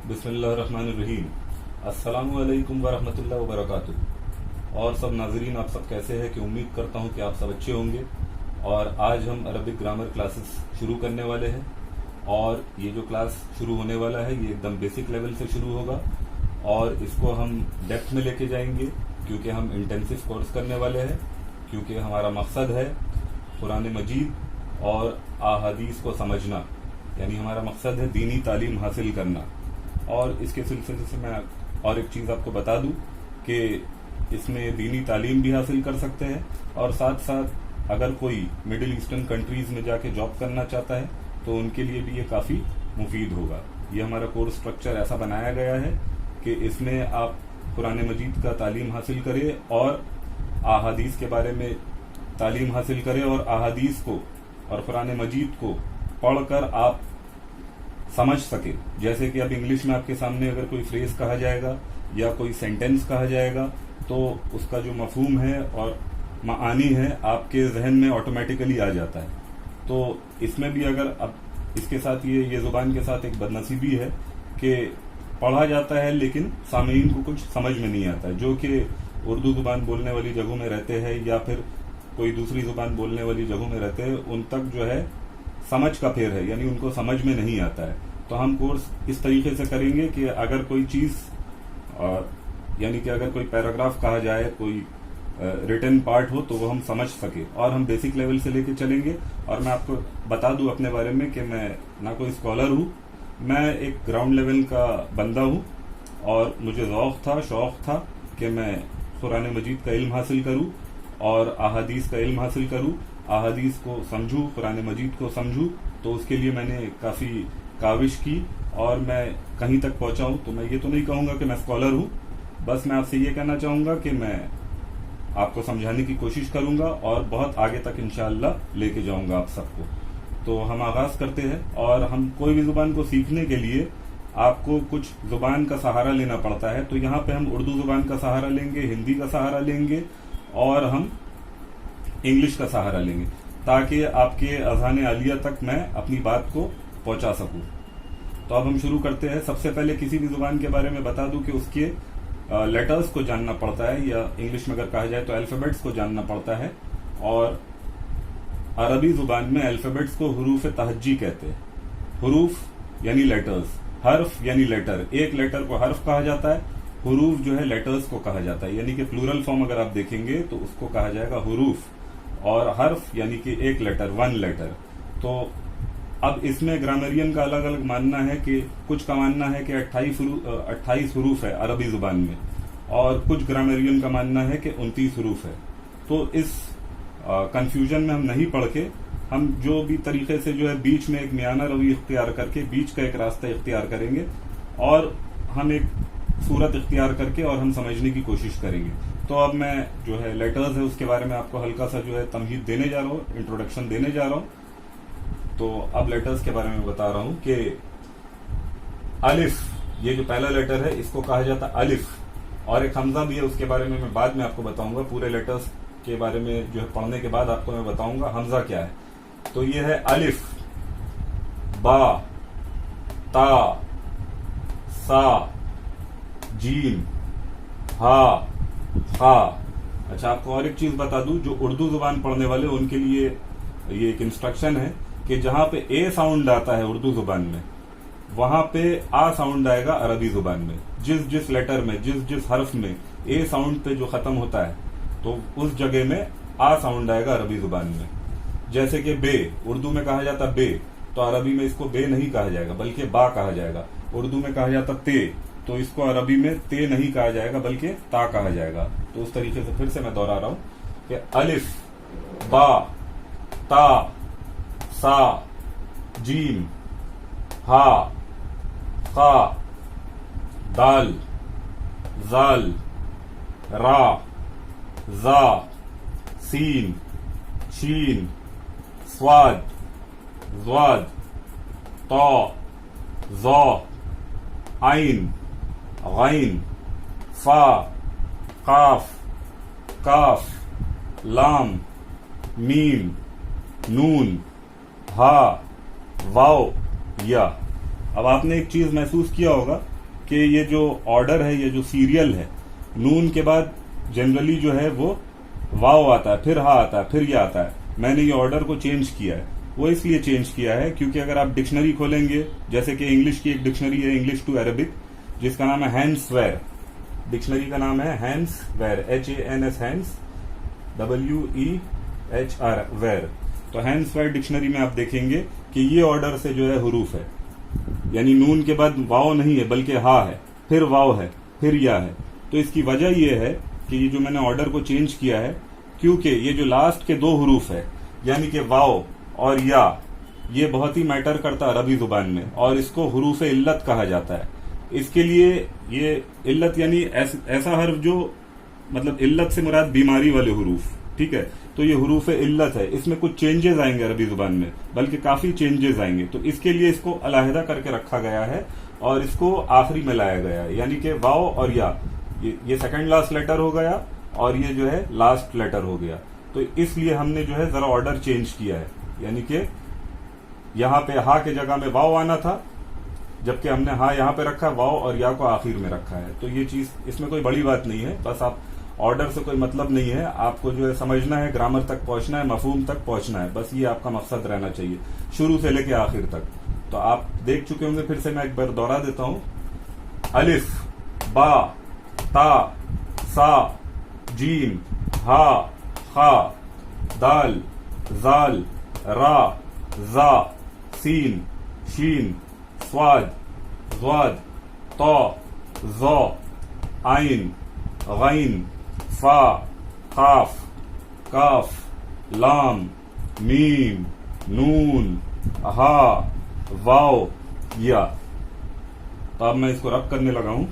बिस्मिल्लाहिर्रहमानिर्रहीम। अस्सलामुअलैकुम वरहमतुल्लाहि वबरकातुहू। और सब नाजरीन, आप सब कैसे हैं? कि उम्मीद करता हूं कि आप सब अच्छे होंगे। और आज हम अरबिक ग्रामर क्लासेस शुरू करने वाले हैं। और ये जो क्लास शुरू होने वाला है ये एकदम बेसिक लेवल से शुरू होगा और इसको हम डेप्थ में लेके जाएंगे, क्योंकि हम इंटेंसिव कोर्स करने वाले हैं। क्योंकि हमारा मकसद है कुरान मजीद और अहादीस को समझना, यानी हमारा मकसद है दीनी तालीम हासिल करना। और इसके सिलसिले से मैं और एक चीज़ आपको बता दूं कि इसमें दीनी तालीम भी हासिल कर सकते हैं और साथ साथ अगर कोई मिडिल ईस्टर्न कंट्रीज में जाके जॉब करना चाहता है तो उनके लिए भी ये काफ़ी मुफीद होगा। ये हमारा कोर्स स्ट्रक्चर ऐसा बनाया गया है कि इसमें आप कुरान मजीद का तालीम हासिल करें और अहादीस के बारे में तालीम हासिल करें और अहादीस को और कुरान मजीद को पढ़कर आप समझ सके। जैसे कि अब इंग्लिश में आपके सामने अगर कोई फ्रेज कहा जाएगा या कोई सेंटेंस कहा जाएगा तो उसका जो मफहूम है और मानी है आपके जहन में ऑटोमेटिकली आ जाता है। तो इसमें भी अगर अब इसके साथ ये जुबान के साथ एक बदनसीबी है कि पढ़ा जाता है लेकिन सामीन को कुछ समझ में नहीं आता है, जो कि उर्दू जुबान बोलने वाली जगहों में रहते हैं या फिर कोई दूसरी जुबान बोलने वाली जगहों में रहते हैं, उन तक जो है समझ का फेर है, यानी उनको समझ में नहीं आता है। तो हम कोर्स इस तरीके से करेंगे कि अगर कोई चीज यानी कि अगर कोई पैराग्राफ कहा जाए, कोई रिटन पार्ट हो तो वो हम समझ सके और हम बेसिक लेवल से लेके चलेंगे। और मैं आपको बता दूं अपने बारे में कि मैं ना कोई स्कॉलर हूं, मैं एक ग्राउंड लेवल का बंदा हूं और मुझे शौक था कि मैं कुरान मजीद का इल्म हासिल करूं और अहादीस का इल्म हासिल करूं, अहादीस को समझूं, कुरान मजीद को समझूं। तो उसके लिए मैंने काफी काविश की और मैं कहीं तक पहुंचा हूं। तो मैं ये तो नहीं कहूंगा कि मैं स्कॉलर हूं, बस मैं आपसे ये कहना चाहूंगा कि मैं आपको समझाने की कोशिश करूंगा और बहुत आगे तक इंशाअल्लाह लेके जाऊंगा आप सबको। तो हम आगाज करते हैं। और हम कोई भी जुबान को सीखने के लिए आपको कुछ जुबान का सहारा लेना पड़ता है। तो यहाँ पे हम उर्दू जुबान का सहारा लेंगे, हिंदी का सहारा लेंगे और हम इंग्लिश का सहारा लेंगे, ताकि आपके अज़ान आलिया तक मैं अपनी बात को पहुंचा सकूं। तो अब हम शुरू करते हैं। सबसे पहले किसी भी जुबान के बारे में बता दूं कि उसके लेटर्स को जानना पड़ता है, या इंग्लिश में अगर कहा जाए तो अल्फाबेट्स को जानना पड़ता है। और अरबी जुबान में अल्फाबेट्स को हुरूफ तहज्जी कहते हैं। हुरूफ यानी लेटर्स, हर्फ यानी लेटर, एक लेटर को हर्फ कहा जाता है, हुरूफ जो है लेटर्स को कहा जाता है। यानी कि प्लूरल फॉर्म अगर आप देखेंगे तो उसको कहा जाएगा हुरूफ, और हर्फ यानी कि एक लेटर, वन लेटर। तो अब इसमें ग्रामरियन का अलग अलग मानना है कि कुछ का मानना है कि 28 हुरूफ है अरबी जुबान में, और कुछ ग्रामरियन का मानना है कि 29 हुरूफ है। तो इस कंफ्यूजन में हम नहीं पढ़ के, हम जो भी तरीके से जो है बीच में एक मियाना रवी इख्तियार करके बीच का एक रास्ता इख्तियार करेंगे और हम एक सूरत इख्तियार करके और हम समझने की कोशिश करेंगे। तो अब मैं जो है लेटर्स है उसके बारे में आपको हल्का सा जो है तमहीद देने जा रहा हूँ, इंट्रोडक्शन देने जा रहा हूँ। तो अब लेटर्स के बारे में बता रहा हूँ कि अलिफ, ये जो पहला लेटर है इसको कहा जाता है अलिफ, और एक हमजा भी है, उसके बारे में मैं बाद में आपको बताऊंगा। पूरे लेटर्स के बारे में जो है पढ़ने के बाद आपको मैं बताऊंगा हमजा क्या है। तो ये है अलिफ, बा, ता, सा, जीम, हा, खा। अच्छा, आपको और एक चीज बता दूं, जो उर्दू जुबान पढ़ने वाले उनके लिए ये एक इंस्ट्रक्शन है कि जहां पे ए साउंड आता है उर्दू जुबान में, वहां पे आ साउंड आएगा अरबी जुबान में। जिस जिस लेटर में, जिस जिस हर्फ में ए साउंड पे जो खत्म होता है तो उस जगह में आ साउंड आएगा अरबी जुबान में। जैसे कि बे, उर्दू में कहा जाता बे, तो अरबी में इसको बे नहीं कहा जाएगा बल्कि बा कहा जाएगा। उर्दू में कहा जाता ते, तो इसको अरबी में ते नहीं कहा जाएगा बल्कि ता कहा जाएगा। तो उस तरीके से फिर से मैं दोहरा रहा हूं कि अलिफ, बा, ता, सा, जीम, हा, खा, दाल, जाल, रा, जा, सीन, शीन, स्वाद, ज़्वाद, तौ, ज़ौ, आइन, गैन, फा, काफ, काफ, लाम, मीम, नून, हा, वाओ, या। अब आपने एक चीज महसूस किया होगा कि ये जो ऑर्डर है, ये जो सीरियल है, नून के बाद जनरली जो है वो वाव आता है, फिर हा आता है, फिर ये आता है। मैंने ये ऑर्डर को चेंज किया है। वो इसलिए चेंज किया है क्योंकि अगर आप डिक्शनरी खोलेंगे, जैसे कि इंग्लिश की एक डिक्शनरी है, इंग्लिश टू अरबिक, जिसका नाम है हैंड्सवेयर। डिक्शनरी का नाम है हैंड्सवेयर, HANS, हैंड्स, WEHR, वेयर। तो हैंड्सवेयर डिक्शनरी में आप देखेंगे कि ये ऑर्डर से जो है हुरूफ है, यानी नून के बाद वाव नहीं है बल्कि हा है, फिर वाव है, फिर या है। तो इसकी वजह यह है कि ये जो मैंने ऑर्डर को चेंज किया है, क्योंकि ये जो लास्ट के दो हुरूफ है, यानी कि वाव और या, ये बहुत ही मैटर करता है अरबी जुबान में, और इसको हुरूफ इल्लत कहा जाता है। इसके लिए ये इल्लत यानी ऐसा हर्फ जो मतलब इल्लत से मुराद बीमारी वाले हुरूफ, ठीक है। तो ये हुरूफ इल्लत है, इसमें कुछ चेंजेस आएंगे अरबी जुबान में, बल्कि काफी चेंजेस आएंगे। तो इसके लिए इसको अलहदा करके रखा गया है और इसको आखिरी में लाया गया है, यानी कि वाव और या, ये सेकंड लास्ट लेटर हो गया और ये जो है लास्ट लेटर हो गया। तो इसलिए हमने जो है जरा ऑर्डर चेंज किया है, यानी कि यहां पे हा के जगह में वाव आना था, जबकि हमने हा यहां पे रखा, वाव और या को आखिर में रखा है। तो ये चीज, इसमें कोई बड़ी बात नहीं है, बस आप ऑर्डर से कोई मतलब नहीं है, आपको जो है समझना है, ग्रामर तक पहुंचना है, मफहूम तक पहुंचना है, बस ये आपका मकसद रहना चाहिए शुरू से लेके आखिर तक। तो आप देख चुके होंगे, फिर से मैं एक बार दोहरा देता हूं। अलिफ, बा, ता, सा, जीम, हा, खा, दाल, जाल, रा, जा, सीन, शीन, स्वाद, ज़्वाद, तौ, ज़ौ, आइन, गैन, फा, काफ, काफ, लाम, मीम, नून, हा, वाव, या। तो अब मैं इसको रब करने लगा हूं।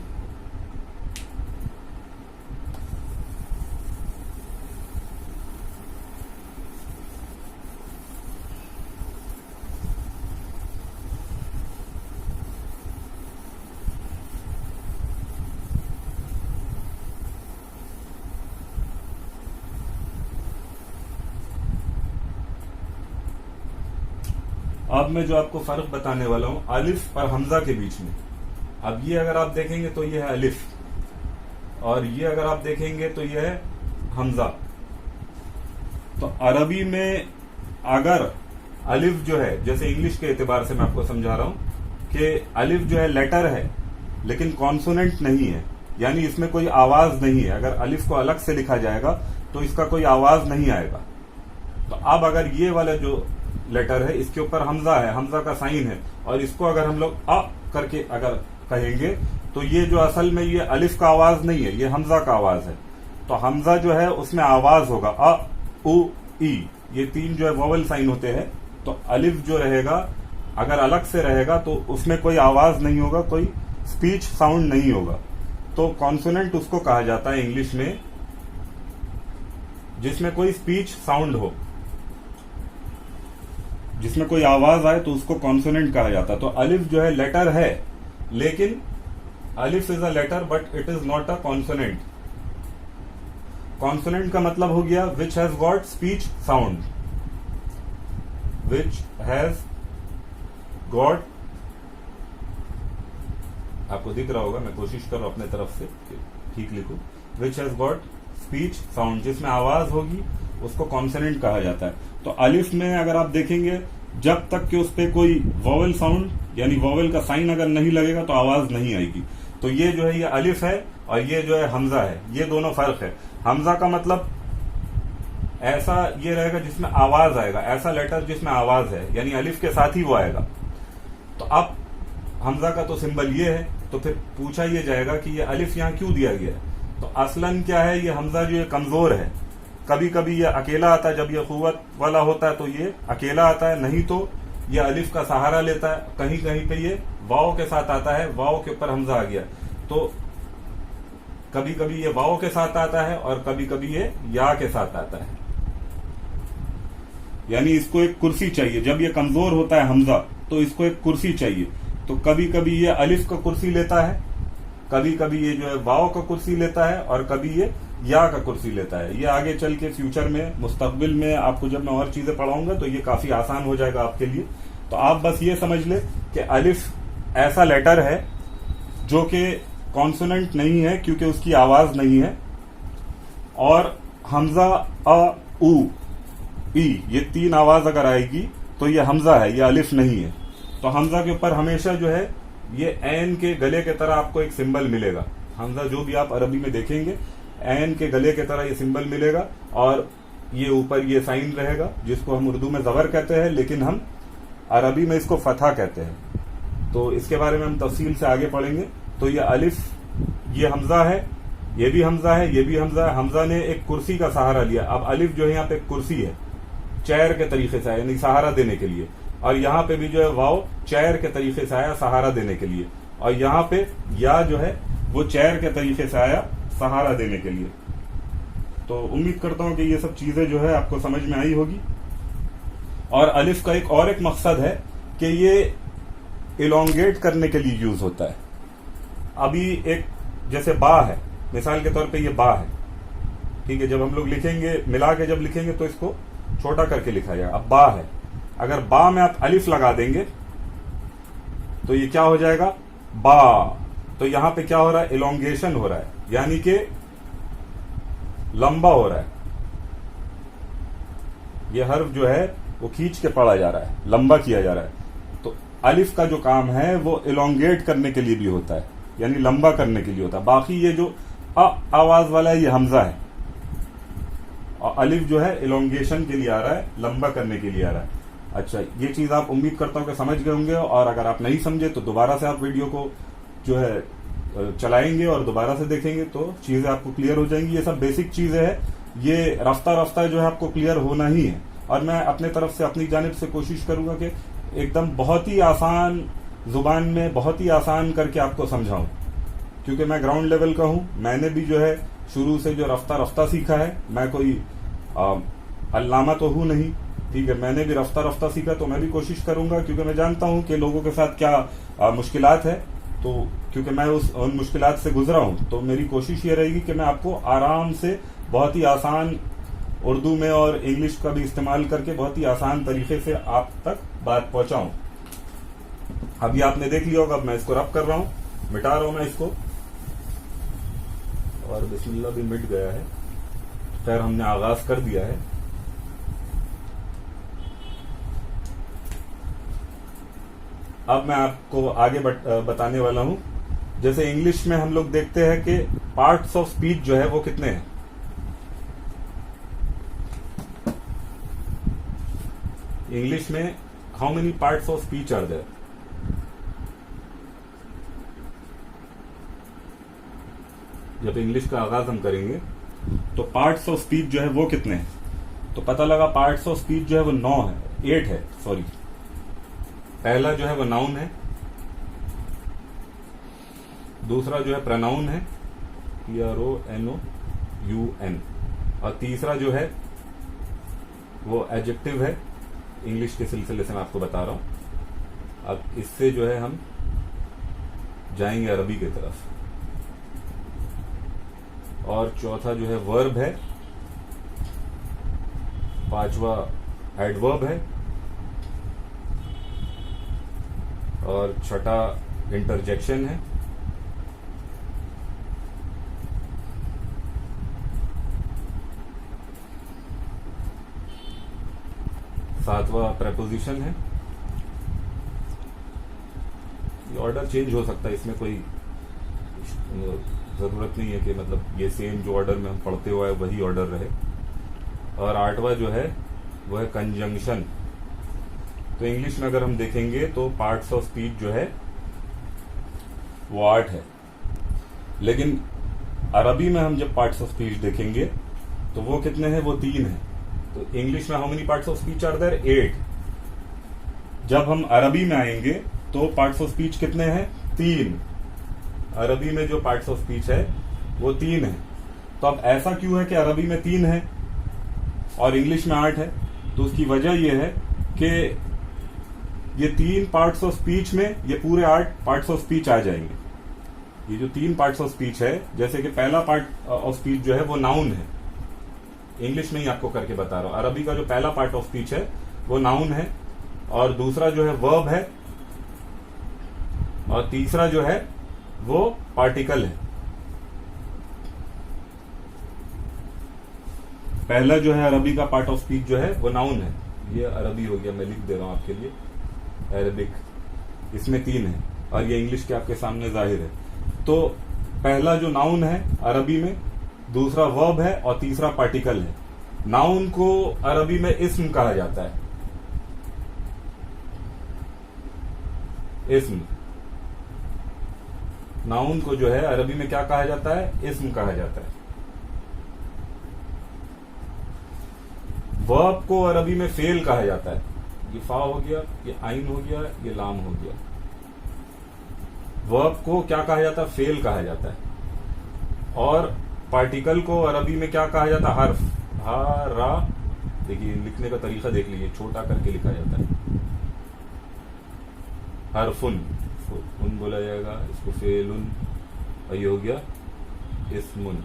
अब मैं जो आपको फर्क बताने वाला हूं अलिफ और हमजा के बीच में। अब ये अगर आप देखेंगे तो ये है अलिफ, और ये अगर आप देखेंगे तो ये है हमजा। तो अरबी में अगर अलिफ जो है, जैसे इंग्लिश के एतबार से मैं आपको समझा रहा हूं कि अलिफ जो है लेटर है लेकिन कॉन्सोनेंट नहीं है, यानी इसमें कोई आवाज नहीं है। अगर अलिफ को अलग से लिखा जाएगा तो इसका कोई आवाज नहीं आएगा। तो अब अगर ये वाला जो लेटर है, इसके ऊपर हमजा है, हमजा का साइन है, और इसको अगर हम लोग अ करके अगर कहेंगे तो ये जो असल में ये अलिफ का आवाज नहीं है, ये हमजा का आवाज है। तो हमजा जो है उसमें आवाज होगा अ, उ, ई, ये तीन जो है वोवल साइन होते हैं। तो अलिफ जो रहेगा अगर अलग से रहेगा तो उसमें कोई आवाज नहीं होगा, कोई स्पीच साउंड नहीं होगा। तो कॉन्सोनेंट उसको कहा जाता है इंग्लिश में जिसमें कोई स्पीच साउंड हो, जिसमें कोई आवाज आए तो उसको कॉन्सोनेंट कहा जाता है। तो अलिफ जो है लेटर है, लेकिन अलिफ is a letter but it is not a consonant. Consonant का मतलब हो गया which has got speech sound, which has got, आपको दिख रहा होगा, मैं कोशिश कर रहा हूं अपने तरफ से ठीक लिखूं, विच हैज गॉट स्पीच साउंड, जिसमें आवाज होगी उसको कॉन्सोनेंट कहा जाता है। तो अलिफ में अगर आप देखेंगे जब तक कि उस पर कोई वोवेल साउंड यानी वोवेल का साइन अगर नहीं लगेगा तो आवाज नहीं आएगी। तो ये जो है ये अलिफ है और ये जो है हमजा है, ये दोनों फर्क है। हमजा का मतलब ऐसा ये रहेगा जिसमें आवाज आएगा, ऐसा लेटर जिसमें आवाज है, यानी अलिफ के साथ ही वो आएगा। तो अब हमजा का तो सिंबल ये है, तो फिर पूछा ये जाएगा कि ये अलिफ यहां क्यों दिया गया है। तो असलन क्या है, ये हमजा जो है कमजोर है, कभी कभी ये अकेला आता है, जब ये कुव्वत वाला होता है तो ये अकेला आता है, नहीं तो ये अलिफ का सहारा लेता है। कहीं कहीं पे ये वाव के साथ आता है, वाव के ऊपर हमजा आ गया, तो कभी कभी ये वाव के साथ आता है और कभी कभी ये या के साथ आता है। यानी इसको एक कुर्सी चाहिए। जब ये कमजोर होता है हमजा तो इसको एक कुर्सी चाहिए। तो कभी कभी ये अलिफ का कुर्सी लेता है, कभी कभी ये जो है वाव का कुर्सी लेता है, और कभी ये या का कुर्सी लेता है। ये आगे चल के फ्यूचर में, मुस्तकबिल में आपको जब मैं और चीजें पढ़ाऊंगा तो ये काफी आसान हो जाएगा आपके लिए। तो आप बस ये समझ ले कि अलिफ ऐसा लेटर है जो कि कॉन्सोनेंट नहीं है क्योंकि उसकी आवाज नहीं है, और हमजा अ उ ई, ये 3 आवाज अगर आएगी तो ये हमजा है, ये अलिफ नहीं है। तो हमजा के ऊपर हमेशा जो है ये ऐन के गले के तरह आपको एक सिंबल मिलेगा। हमजा जो भी आप अरबी में देखेंगे ऐन के गले के तरह ये सिंबल मिलेगा, और ये ऊपर ये साइन रहेगा जिसको हम उर्दू में जबर कहते हैं, लेकिन हम अरबी में इसको फतहा कहते हैं। तो इसके बारे में हम तफसील से आगे पढ़ेंगे। तो ये अलिफ, ये हमजा है, ये भी हमजा है, ये भी हमजा है। हमजा ने एक कुर्सी का सहारा लिया। अब अलिफ जो है यहाँ पे एक कुर्सी है, चेयर के तरीके से आया, यानी सहारा देने के लिए, और यहाँ पे भी जो है वाव चेयर के तरीके से आया सहारा देने के लिए, और यहाँ पे या जो है वो चेयर के तरीके से आया सहारा देने के लिए। तो उम्मीद करता हूं कि ये सब चीजें जो है आपको समझ में आई होगी। और अलिफ का एक मकसद है कि ये इलोंगेट करने के लिए यूज होता है। अभी एक जैसे बा है, मिसाल के तौर पे ये बा है, ठीक है, जब हम लोग लिखेंगे मिला के जब लिखेंगे तो इसको छोटा करके लिखा जाएगा। अब बा है, अगर बा में आप अलिफ लगा देंगे तो ये क्या हो जाएगा, बा। तो यहां पे क्या हो रहा है, इलोंगेशन हो रहा है, यानी कि लंबा हो रहा है। ये हर्फ जो है वो खींच के पढ़ा जा रहा है, लंबा किया जा रहा है। तो अलिफ का जो काम है वो इलोंगेट करने के लिए भी होता है, यानी लंबा करने के लिए होता है। बाकी ये जो आवाज वाला है ये हमजा है, और अलिफ जो है इलोंगेशन के लिए आ रहा है, लंबा करने के लिए आ रहा है। अच्छा, ये चीज आप उम्मीद करता हूं कि समझ गए होंगे, और अगर आप नहीं समझे तो दोबारा से आप वीडियो को जो है चलाएंगे और दोबारा से देखेंगे तो चीजें आपको क्लियर हो जाएंगी। ये सब बेसिक चीजें हैं, ये रफ्ता रफ्ता जो है आपको क्लियर होना ही है। और मैं अपने तरफ से अपनी जानिब से कोशिश करूंगा कि एकदम बहुत ही आसान जुबान में बहुत ही आसान करके आपको समझाऊं, क्योंकि मैं ग्राउंड लेवल का हूं। मैंने भी जो है शुरू से जो रफ्ता रफ्ता सीखा है, मैं कोई अल्लामा तो हूं नहीं, ठीक है, मैंने भी रफ्ता रफ्ता सीखा। तो मैं भी कोशिश करूंगा, क्योंकि मैं जानता हूं कि लोगों के साथ क्या मुश्किलात है, तो क्योंकि मैं उन मुश्किलात से गुजरा हूं, तो मेरी कोशिश ये रहेगी कि मैं आपको आराम से बहुत ही आसान उर्दू में और इंग्लिश का भी इस्तेमाल करके बहुत ही आसान तरीके से आप तक बात पहुंचाऊं। अभी आपने देख लिया होगा, अब मैं इसको रब कर रहा हूं, मिटा रहा हूं मैं इसको, और बिस्मिल्लाह भी मिट गया है। खैर, हमने आगाज कर दिया है। अब मैं आपको आगे बताने वाला हूं। जैसे इंग्लिश में हम लोग देखते हैं कि पार्ट्स ऑफ स्पीच जो है वो कितने हैं। इंग्लिश में how many parts of speech are there. जब इंग्लिश का आगाज हम करेंगे तो पार्ट्स ऑफ स्पीच जो है वो कितने हैं, तो पता लगा पार्ट्स ऑफ स्पीच जो है वो 9 है, 8 है, सॉरी। पहला जो है वो नाउन है, दूसरा जो है प्रनाउन है, PRONOUN, और तीसरा जो है वो एडजेक्टिव है। इंग्लिश के सिलसिले से मैं आपको बता रहा हूं। अब इससे जो है हम जाएंगे अरबी की तरफ। और चौथा जो है वर्ब है, पांचवा एडवर्ब है, और छठा इंटरजेक्शन है, सातवां प्रेपोजिशन है। ये ऑर्डर चेंज हो सकता है, इसमें कोई जरूरत नहीं है कि मतलब ये सेम जो ऑर्डर में हम पढ़ते हुए वही ऑर्डर रहे। और आठवां जो है वो है कंजंक्शन। तो इंग्लिश में अगर हम देखेंगे तो पार्ट्स ऑफ स्पीच जो है वो 8 है, लेकिन अरबी में हम जब पार्ट्स ऑफ स्पीच देखेंगे तो वो कितने हैं, वो 3 है। तो इंग्लिश में how many parts of speech are there, 8। जब हम अरबी में आएंगे तो पार्ट्स ऑफ स्पीच कितने हैं, 3। अरबी में जो पार्ट्स ऑफ स्पीच है वो 3 है। तो अब ऐसा क्यों है कि अरबी में 3 है और इंग्लिश में 8 है? तो उसकी वजह यह है कि ये 3 पार्ट्स ऑफ स्पीच में ये पूरे 8 पार्ट्स ऑफ स्पीच आ जाएंगे। ये जो 3 पार्ट्स ऑफ स्पीच है, जैसे कि पहला पार्ट ऑफ स्पीच जो है वो नाउन है, इंग्लिश में ही आपको करके बता रहा हूं। अरबी का जो पहला पार्ट ऑफ स्पीच है वो नाउन है, और दूसरा जो है वर्ब है, और तीसरा जो है वो पार्टिकल है। पहला जो है अरबी का पार्ट ऑफ स्पीच जो है वो नाउन है। ये अरबी हो गया, मैं लिख दे रहा हूं आपके लिए, अरबिक। इसमें 3 है और ये इंग्लिश के आपके सामने जाहिर है। तो पहला जो नाउन है अरबी में, दूसरा वर्ब है और तीसरा पार्टिकल है। नाउन को अरबी में इस्म कहा जाता है, इस्म। नाउन को जो है अरबी में क्या कहा जाता है? इस्म कहा जाता है। वर्ब को अरबी में फेल कहा जाता है। ये फा हो गया, ये आइन हो गया, ये लाम हो गया। वर्ब को क्या कहा जाता है? फेल कहा जाता है। और पार्टिकल को अरबी में क्या कहा जाता है? हर्फ। हा रा, देखिए लिखने का तरीका देख लीजिए, छोटा करके लिखा जाता है। हरफुन, उन बोला जाएगा, इसको फेलुन, और ये हो गया इस्मुन।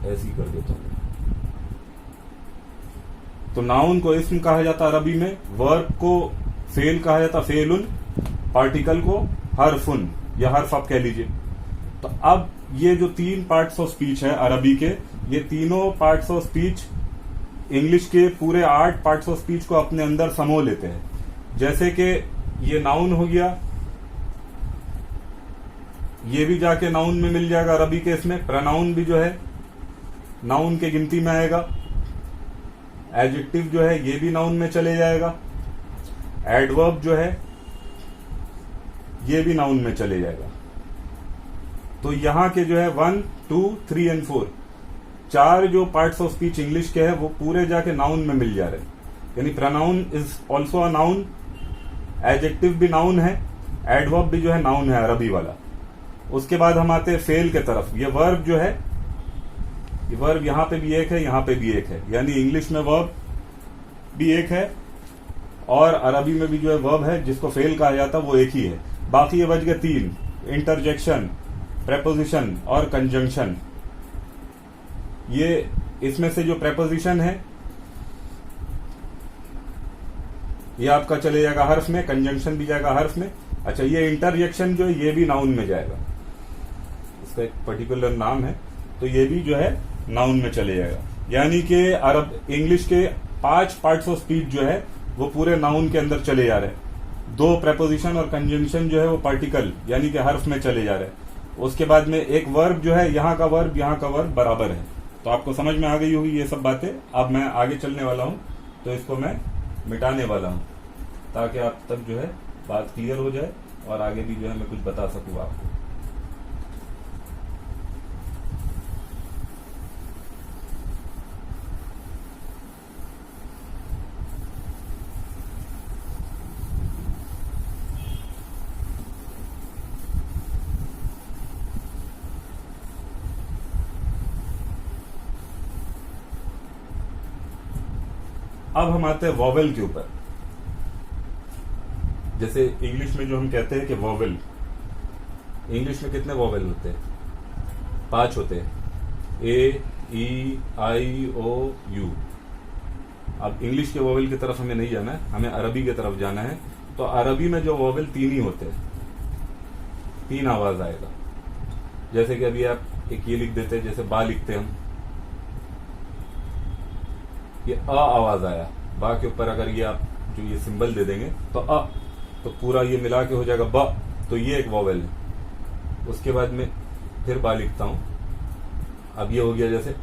ऐसे ही कर देता हूं। तो नाउन को इस्म कहा जाता है अरबी में, वर्ब को फेल कहा जाता फेलुन, पार्टिकल को हरफुन या हर्फ आप कह लीजिए। तो अब ये जो 3 पार्ट्स ऑफ स्पीच है अरबी के, ये तीनों पार्ट्स ऑफ स्पीच इंग्लिश के पूरे 8 पार्ट्स ऑफ स्पीच को अपने अंदर समो लेते हैं। जैसे कि ये नाउन हो गया, ये भी जाके नाउन में मिल जाएगा अरबी के। इसमें प्रोनाउन भी जो है नाउन के गिनती में आएगा। एडजेक्टिव जो है ये भी नाउन में चले जाएगा। एडवर्ब जो है ये भी नाउन में चले जाएगा। तो यहां के जो है 1, 2, 3 एंड 4 4 जो पार्ट्स ऑफ स्पीच इंग्लिश के हैं वो पूरे जाके नाउन में मिल जा रहे हैं। यानी pronoun is also a noun, adjective भी नाउन है, एडवर्ब भी जो है नाउन है अरबी वाला। उसके बाद हम आते हैं फेल के तरफ। ये वर्ब जो है, ये वर्ब यहां पे भी एक है, यहां पे भी एक है। यानी इंग्लिश में वर्ब भी एक है और अरबी में भी जो है वर्ब है जिसको फेल कहा जाता है वो एक ही है। बाकी ये बच गए 3, इंटरजेक्शन, प्रेपोजिशन और कंजंक्शन। ये इसमें से जो प्रेपोजिशन है ये आपका चले जाएगा हर्फ में, कंजंक्शन भी जाएगा हर्फ में। अच्छा, ये इंटरजेक्शन जो है ये भी नाउन में जाएगा, इसका एक पर्टिकुलर नाम है। तो ये भी जो है नाउन में चले जाएगा। यानी कि अरब इंग्लिश के 5 पार्ट्स ऑफ स्पीच जो है वो पूरे नाउन के अंदर चले जा रहे हैं। 2 प्रेपोजिशन और कंजंक्शन जो है वो पार्टिकल यानी कि हर्फ में चले जा रहे हैं। उसके बाद में एक वर्ब जो है, यहाँ का वर्ब बराबर है। तो आपको समझ में आ गई होगी ये सब बातें। अब मैं आगे चलने वाला हूं, तो इसको मैं मिटाने वाला हूं ताकि आप तक जो है बात क्लियर हो जाए और आगे भी जो है मैं कुछ बता सकूं आपको। अब हम आते हैं वॉवेल के ऊपर। जैसे इंग्लिश में जो हम कहते हैं कि वॉवेल, इंग्लिश में कितने वॉवेल होते हैं? 5 होते हैं, ए, ई, आई, ओ, यू। अब इंग्लिश के वॉवेल की तरफ हमें नहीं जाना है, हमें अरबी की तरफ जाना है। तो अरबी में जो वॉवेल 3 ही होते हैं, 3 आवाज आएगा। जैसे कि अभी आप एक ये लिख देते हैं, जैसे बा लिखते हैं हम, ये अ आवाज आया। बा के ऊपर अगर ये आप जो ये सिंबल दे देंगे तो अ, तो पूरा ये मिला के हो जाएगा ब। तो ये एक वॉवेल है। उसके बाद में फिर बा लिखता हूं, अब ये हो गया जैसे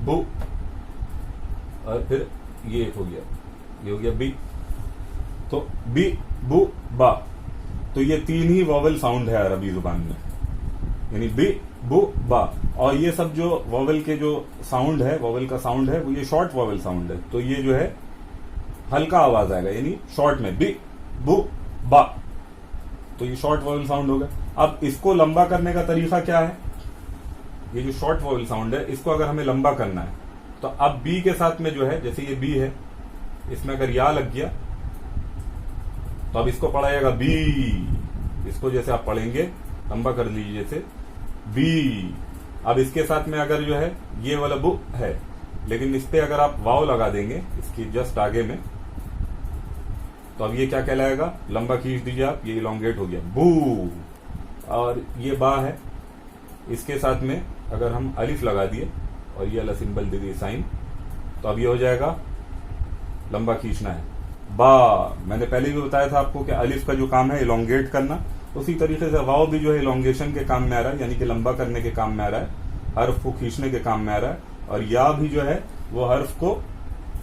बु, और फिर ये एक हो गया, ये हो गया बी। तो बी, बु, बा। तो ये 3 ही वॉवेल साउंड है अरबी जुबान में, यानी बी, बु, बा। और ये सब जो वॉवेल के जो साउंड है, वॉवेल का साउंड है, वो ये शॉर्ट वॉवेल साउंड है। तो ये जो है हल्का आवाज आएगा, यानी शॉर्ट में बी, बु, बा। तो ये शॉर्ट वॉवेल साउंड हो गया। अब इसको लंबा करने का तरीका क्या है? ये जो शॉर्ट वॉवेल साउंड है, इसको अगर हमें लंबा करना है तो अब बी के साथ में जो है, जैसे ये बी है, इसमें अगर या लग गया तो अब इसको पढ़ा जाएगा बी। इसको जैसे आप पढ़ेंगे, लंबा कर लीजिए जैसे बी। अब इसके साथ में अगर जो है ये वाला बु है, लेकिन इस पे अगर आप वाव लगा देंगे इसकी जस्ट आगे में, तो अब ये क्या कहलाएगा? लंबा खींच दीजिए आप, ये इलोंगेट हो गया बू। और ये बा है, इसके साथ में अगर हम अलिफ लगा दिए और ये वाला सिंबल दे दिए साइन, तो अब ये हो जाएगा लंबा खींचना है बा। मैंने पहले भी बताया था आपको कि अलिफ का जो काम है इलोंगेट करना, उसी तरीके से वाव भी जो है इलोंगेशन के काम में आ रहा है, यानी कि लंबा करने के काम में आ रहा है, हर्फ को खींचने के काम में आ रहा है। और या भी जो है वो हर्फ को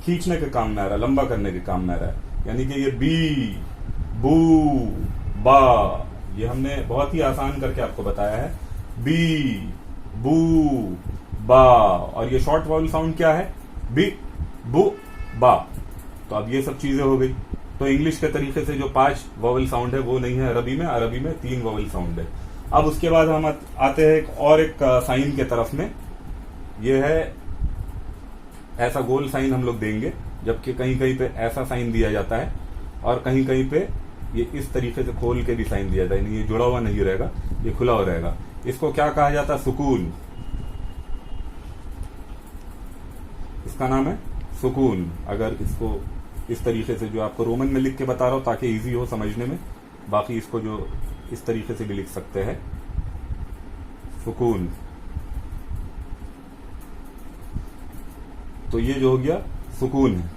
खींचने के काम में आ रहा है, लंबा करने के काम में आ रहा है। यानी कि ये बी, बू, बा, ये हमने बहुत ही आसान करके आपको बताया है, बी, बू, बा। और ये शॉर्ट वाउल साउंड क्या है, बी, बू, बा। तो अब ये सब चीजें हो गई। तो इंग्लिश के तरीके से जो 5 वॉवल साउंड है वो नहीं है अरबी में। अरबी में 3 वॉवल साउंड है। अब उसके बाद हम आते हैं एक साइन के तरफ में। ये है ऐसा गोल साइन हम लोग देंगे, जबकि कहीं कहीं पे ऐसा साइन दिया जाता है और कहीं कहीं पे ये इस तरीके से खोल के भी साइन दिया जाता है। ये जुड़ा हुआ नहीं रहेगा, ये खुला हुआ रहेगा। इसको क्या कहा जाता है, सुकून। इसका नाम है सुकून। अगर इसको इस तरीके से जो आपको रोमन में लिख के बता रहा हूं ताकि इजी हो समझने में, बाकी इसको जो इस तरीके से भी लिख सकते हैं, सुकून। तो ये जो हो गया सुकून है,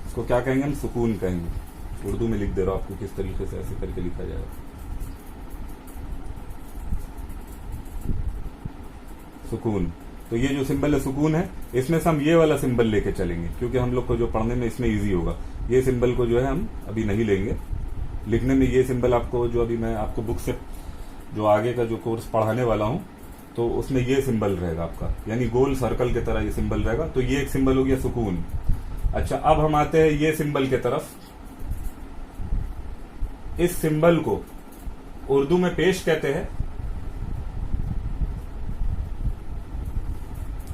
इसको क्या कहेंगे हम, सुकून कहेंगे। उर्दू में लिख दे रहा हूं आपको किस तरीके से ऐसे करके लिखा जाएगा, सुकून। तो ये जो सिंबल है सुकून है, इसमें से हम ये वाला सिंबल लेके चलेंगे क्योंकि हम लोग को जो पढ़ने में इसमें इजी होगा। ये सिंबल को जो है हम अभी नहीं लेंगे लिखने में। ये सिंबल आपको जो अभी मैं आपको बुक से जो आगे का जो कोर्स पढ़ाने वाला हूं तो उसमें ये सिंबल रहेगा आपका, यानी गोल सर्कल की तरह ये सिंबल रहेगा। तो ये एक सिंबल हो गया सुकून। अच्छा, अब हम आते हैं ये सिंबल की तरफ। इस सिंबल को उर्दू में पेश कहते हैं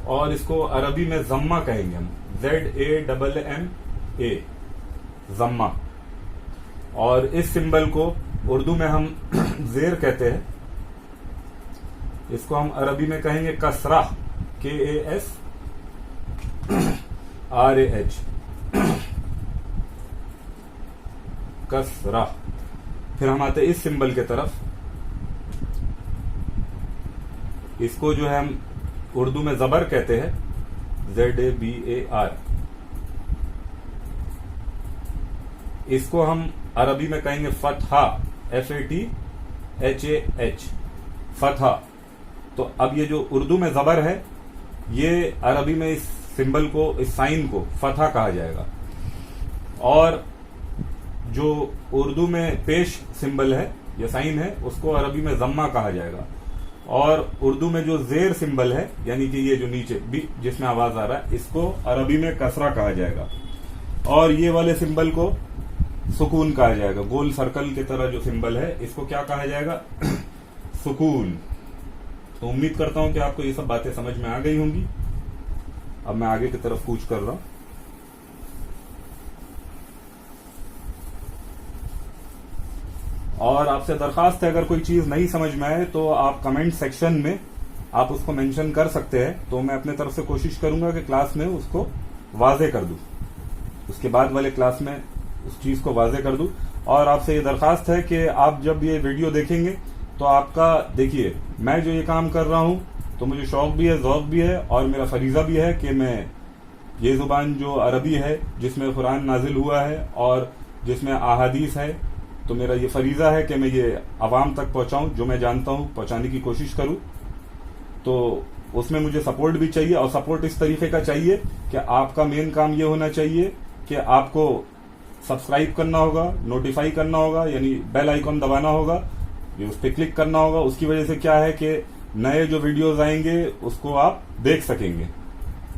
और इसको अरबी में जम्मा कहेंगे हम, ZAMMA, जम्मा। और इस सिंबल को उर्दू में हम जेर कहते हैं। इसको हम अरबी में कहेंगे कसरा, KASRAH, कसरा। फिर हम आते हैं इस सिंबल के तरफ। इसको जो है हम उर्दू में जबर कहते हैं, ZABAR। इसको हम अरबी में कहेंगे फतहा, FATHAH, फतहा। तो अब ये जो उर्दू में जबर है, ये अरबी में इस सिंबल को, इस साइन को फतहा कहा जाएगा। और जो उर्दू में पेश सिंबल है या साइन है, उसको अरबी में जम्मा कहा जाएगा। और उर्दू में जो जेर सिंबल है, यानी कि ये जो नीचे बी जिसमें आवाज आ रहा है, इसको अरबी में कसरा कहा जाएगा। और ये वाले सिंबल को सुकून कहा जाएगा। गोल सर्कल की तरह जो सिंबल है, इसको क्या कहा जाएगा, सुकून। तो उम्मीद करता हूं कि आपको ये सब बातें समझ में आ गई होंगी। अब मैं आगे की तरफ कूच कर रहा हूं। और आपसे दरखास्त है, अगर कोई चीज नहीं समझ में आए तो आप कमेंट सेक्शन में आप उसको मेंशन कर सकते हैं। तो मैं अपने तरफ से कोशिश करूंगा कि क्लास में उसको वाजे कर दूं, उसके बाद वाले क्लास में उस चीज को वाजे कर दूं। और आपसे ये दरखास्त है कि आप जब ये वीडियो देखेंगे तो आपका, देखिए मैं जो ये काम कर रहा हूं तो मुझे शौक भी है, ज़ौक़ भी है, और मेरा फरीजा भी है कि मैं ये जुबान जो अरबी है, जिसमें कुरान नाजिल हुआ है और जिसमें अहादीस है, तो मेरा ये फरीजा है कि मैं ये आवाम तक पहुंचाऊं, जो मैं जानता हूं पहुंचाने की कोशिश करूं। तो उसमें मुझे सपोर्ट भी चाहिए, और सपोर्ट इस तरीके का चाहिए कि आपका मेन काम ये होना चाहिए कि आपको सब्सक्राइब करना होगा, नोटिफाई करना होगा, यानी बेल आइकॉन दबाना होगा, ये उस पर क्लिक करना होगा। उसकी वजह से क्या है कि नए जो वीडियोज आएंगे उसको आप देख सकेंगे।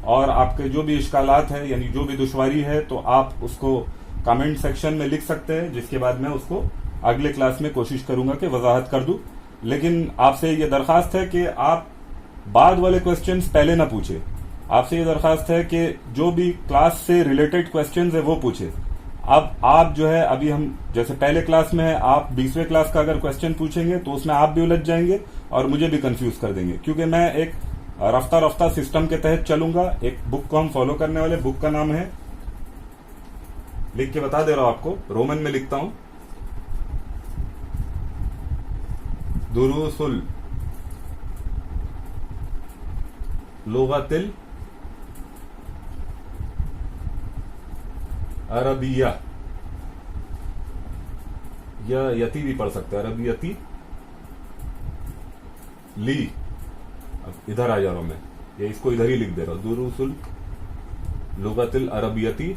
और आपके जो भी इश्कालात है, यानी जो भी दुश्वारी है, तो आप उसको कमेंट सेक्शन में लिख सकते हैं, जिसके बाद मैं उसको अगले क्लास में कोशिश करूंगा कि वजाहत कर दूं। लेकिन आपसे ये दरखास्त है कि आप बाद वाले क्वेश्चंस पहले ना पूछे। आपसे ये दरखास्त है कि जो भी क्लास से रिलेटेड क्वेश्चंस है वो पूछे। अब आप जो है, अभी हम जैसे पहले क्लास में है, आप 20वें क्लास का अगर क्वेश्चन पूछेंगे तो उसमें आप भी उलझ जाएंगे और मुझे भी कंफ्यूज कर देंगे, क्योंकि मैं एक रफ्ता रफ्ता सिस्टम के तहत चलूंगा। एक बुक को हम फॉलो करने वाले, बुक का नाम है, लिख के बता दे रहा हूं आपको, रोमन में लिखता हूं, दुरूसुल लुगतिल अरबिया, या यती भी पढ़ सकते हैं, अरबियती ली। अब इधर आ जा रहा हूं मैं, ये इसको इधर ही लिख दे रहा हूं, दुरूसुल लुगतिल अरबियती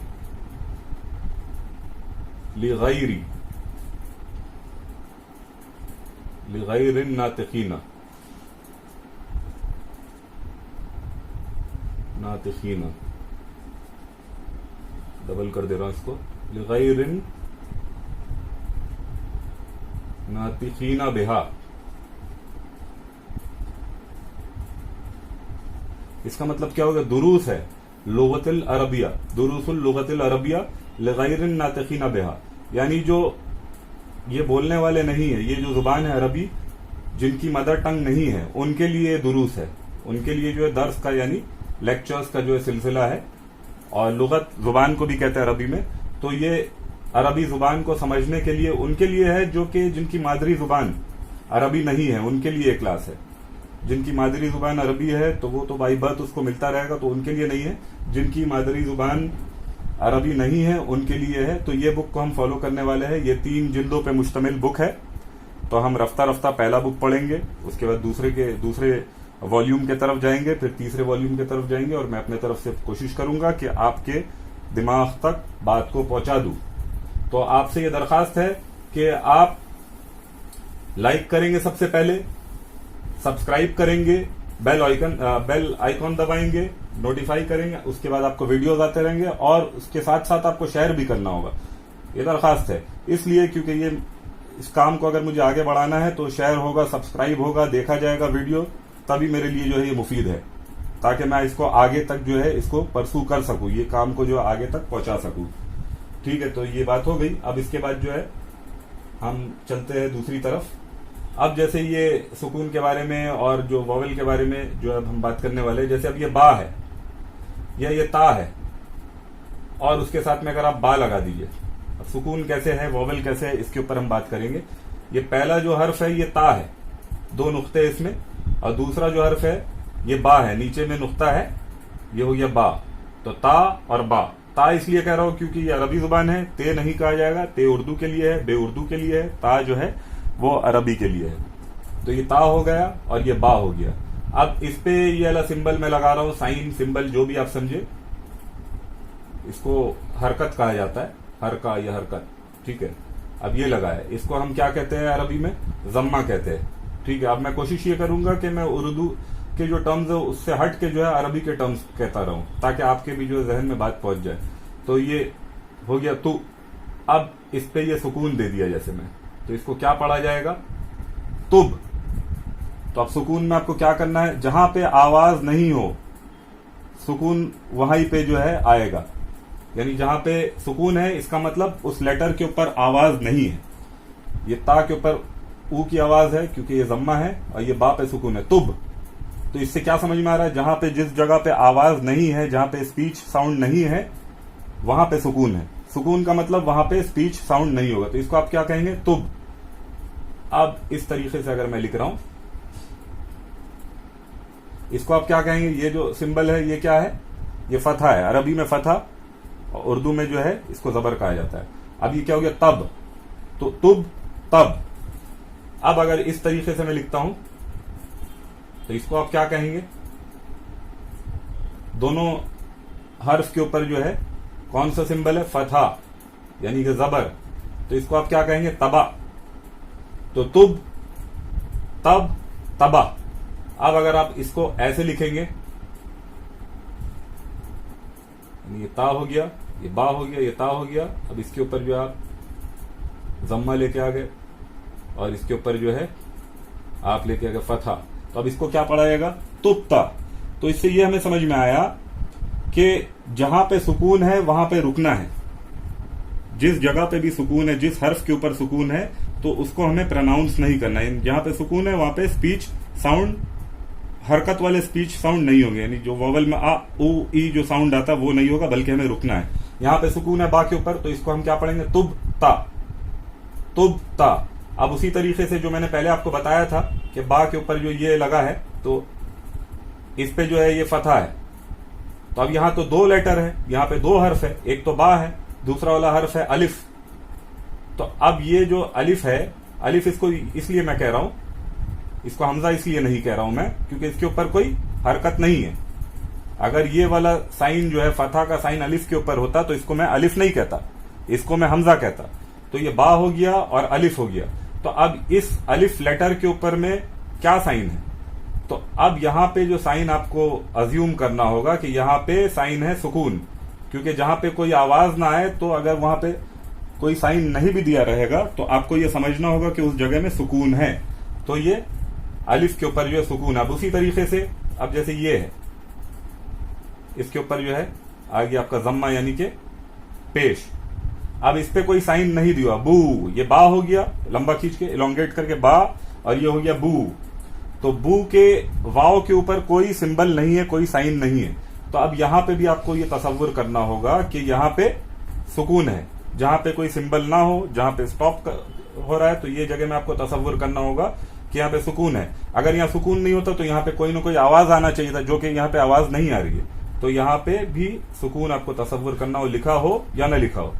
लिगैरी लिगैरिन नातिकीना, नातिकीना डबल कर दे रहा हूं इसको, लिगैरिन नातिकीना बिहा। इसका मतलब क्या होगा? दुरूस है लुगतिल अरबिया, दुरूसुल लुगतिल अरबिया लिगैरिन नातिकीना बिहा, यानी जो ये बोलने वाले नहीं है, ये जो जुबान है अरबी, जिनकी मदर टंग नहीं है, उनके लिए दुरूस है, उनके लिए जो है दर्स का यानी लेक्चर्स का जो है सिलसिला है। और लुगत जुबान को भी कहते हैं अरबी में, तो ये अरबी जुबान को समझने के लिए उनके लिए है जो कि जिनकी मादरी जुबान अरबी नहीं है, उनके लिए क्लास है। जिनकी मादरी जुबान अरबी है तो वो तो बाई बर्थ उसको मिलता रहेगा, तो उनके लिए नहीं है। जिनकी मादरी जुबान अरबी नहीं है उनके लिए है। तो ये बुक को हम फॉलो करने वाले हैं। ये 3 जिल्दों पे मुश्तमिल बुक है। तो हम रफ्ता रफ्ता पहला बुक पढ़ेंगे, उसके बाद दूसरे वॉल्यूम के तरफ जाएंगे, फिर तीसरे वॉल्यूम के तरफ जाएंगे, और मैं अपने तरफ से कोशिश करूंगा कि आपके दिमाग तक बात को पहुंचा दूं। तो आपसे ये दरखास्त है कि आप लाइक करेंगे, सबसे पहले सब्सक्राइब करेंगे, बेल आइकॉन दबाएंगे, नोटिफाई करेंगे, उसके बाद आपको वीडियोस आते रहेंगे, और उसके साथ साथ आपको शेयर भी करना होगा। ये दरखास्त है इसलिए क्योंकि ये इस काम को अगर मुझे आगे बढ़ाना है तो शेयर होगा, सब्सक्राइब होगा, देखा जाएगा वीडियो, तभी मेरे लिए जो है ये मुफीद है, ताकि मैं इसको आगे तक जो है इसको परसू कर सकूं, ये काम को जो आगे तक पहुंचा सकूं। ठीक है, तो ये बात हो गई। अब इसके बाद जो है हम चलते हैं दूसरी तरफ। अब जैसे ये सुकून के बारे में और जो वॉवेल के बारे में जो अब हम बात करने वाले हैं, जैसे अब ये बा है या ये ता है, और उसके साथ में अगर आप बा लगा दीजिए, अब सुकून कैसे है, वॉवेल कैसे है, इसके ऊपर हम बात करेंगे। ये पहला जो हर्फ है ये ता है, 2 नुक्ते इसमें, और दूसरा जो हर्फ है ये बा है, नीचे में नुक्ता है, ये हो गया बा। तो ता और बा, ता इसलिए कह रहा हूं क्योंकि ये अरबी जुबान है, ते नहीं कहा जाएगा, ते उर्दू के लिए है, बे उर्दू के लिए है, ता जो है वो अरबी के लिए है। तो ये ता हो गया और ये बा हो गया। अब इस पे ये वाला सिंबल मैं लगा रहा हूं, साइन सिंबल जो भी आप समझे, इसको हरकत कहा जाता है, हरका या हरकत। ठीक है, अब ये लगा है, इसको हम क्या कहते हैं अरबी में? जम्मा कहते हैं। ठीक है, अब मैं कोशिश ये करूंगा कि मैं उर्दू के जो टर्म्स है उससे हट के जो है अरबी के टर्म्स कहता रहूं, ताकि आपके भी जो जहन में बात पहुंच जाए। तो ये हो गया तू। अब इस पे ये सुकून दे दिया जैसे मैं, तो इसको क्या पढ़ा जाएगा? तुब। तो अब सुकून में आपको क्या करना है? जहां पे आवाज नहीं हो सुकून वहीं पे जो है आएगा, यानी जहां पे सुकून है इसका मतलब उस लेटर के ऊपर आवाज नहीं है। ये ता के ऊपर ऊ की आवाज है क्योंकि ये जम्मा है, और ये बा पे सुकून है, तुब। तो इससे क्या समझ में आ रहा है? जहां पे जिस जगह पे आवाज नहीं है, जहां पे स्पीच साउंड नहीं है, वहां पे सुकून है। सुकून का मतलब वहां पे स्पीच साउंड नहीं होगा, तो इसको आप क्या कहेंगे? तुब। अब इस तरीके से अगर मैं लिख रहा हूं, इसको आप क्या कहेंगे? ये जो सिंबल है ये क्या है? ये फतहा है, अरबी में फतहा, और उर्दू में जो है इसको जबर कहा जाता है। अब ये क्या हो गया? तब। तो तुब, तब। अब अगर इस तरीके से मैं लिखता हूं तो इसको आप क्या कहेंगे? दोनों हर्फ के ऊपर जो है कौन सा सिंबल है? फतहा, यानी कि जबर। तो इसको आप क्या कहेंगे? तबा। तो तुब, तब, तबा। अब अगर आप इसको ऐसे लिखेंगे, ये ता हो गया, ये बा हो गया, ये ता हो गया। अब इसके ऊपर जो आप जम्मा लेके आ गए, और इसके ऊपर जो है आप लेके आ गए फतहा। तो अब इसको क्या पढ़ा जाएगा? तुब्ता। तो इससे ये हमें समझ में आया कि जहां पे सुकून है वहां पे रुकना है। जिस जगह पे भी सुकून है, जिस हर्फ के ऊपर सुकून है, तो उसको हमें प्रोनाउंस नहीं करना है। जहां पे सुकून है वहां पे स्पीच साउंड, हरकत वाले स्पीच साउंड नहीं होंगे, यानी जो वोवल में आ उ ई जो साउंड आता है वो नहीं होगा, बल्कि हमें रुकना है। यहां पे सुकून है बा के ऊपर, तो इसको हम क्या पढ़ेंगे? तुब ता, तुब ता। अब उसी तरीके से जो मैंने पहले आपको बताया था कि बा के ऊपर जो ये लगा है तो इस पे जो है ये फतहा है, तो अब यहां तो दो लेटर है, यहां पे दो हर्फ है, एक तो बा है, दूसरा वाला हर्फ है अलिफ। तो अब ये जो अलिफ है, अलिफ इसको इसलिए मैं कह रहा हूं, इसको हमजा इसलिए नहीं कह रहा हूं मैं क्योंकि इसके ऊपर कोई हरकत नहीं है। अगर ये वाला साइन जो है फतहा का साइन अलिफ के ऊपर होता तो इसको मैं अलिफ नहीं कहता, इसको मैं हमजा कहता। तो ये बा हो गया और अलिफ हो गया। तो अब इस अलिफ लेटर के ऊपर में क्या साइन है, तो अब यहां पे जो साइन आपको अज्यूम करना होगा कि यहां पे साइन है सुकून, क्योंकि जहां पे कोई आवाज ना आए तो अगर वहां पे कोई साइन नहीं भी दिया रहेगा तो आपको ये समझना होगा कि उस जगह में सुकून है। तो ये अलिफ के ऊपर जो है सुकून। अब उसी तरीके से अब जैसे ये है, इसके ऊपर जो है आ गया आपका जम्मा यानी कि पेश। अब इस पे कोई साइन नहीं दिया, बू, ये बा हो गया लंबा खींच के इलोंगेट करके बा, और ये हो गया बू। तो बू के वाव के ऊपर कोई सिंबल नहीं है, कोई साइन नहीं है। तो अब यहां पे भी आपको ये तसव्वुर करना होगा कि यहां पे सुकून है, जहां पे कोई सिंबल ना हो, जहां पे स्टॉप हो रहा है, तो ये जगह में आपको तसव्वुर करना होगा कि यहाँ पे सुकून है। अगर यहाँ सुकून नहीं होता तो यहाँ पे कोई ना कोई आवाज आना चाहिए था, जो कि यहाँ पे आवाज नहीं आ रही है। तो यहाँ पे भी सुकून आपको तसव्वुर करना हो, लिखा हो या ना लिखा हो।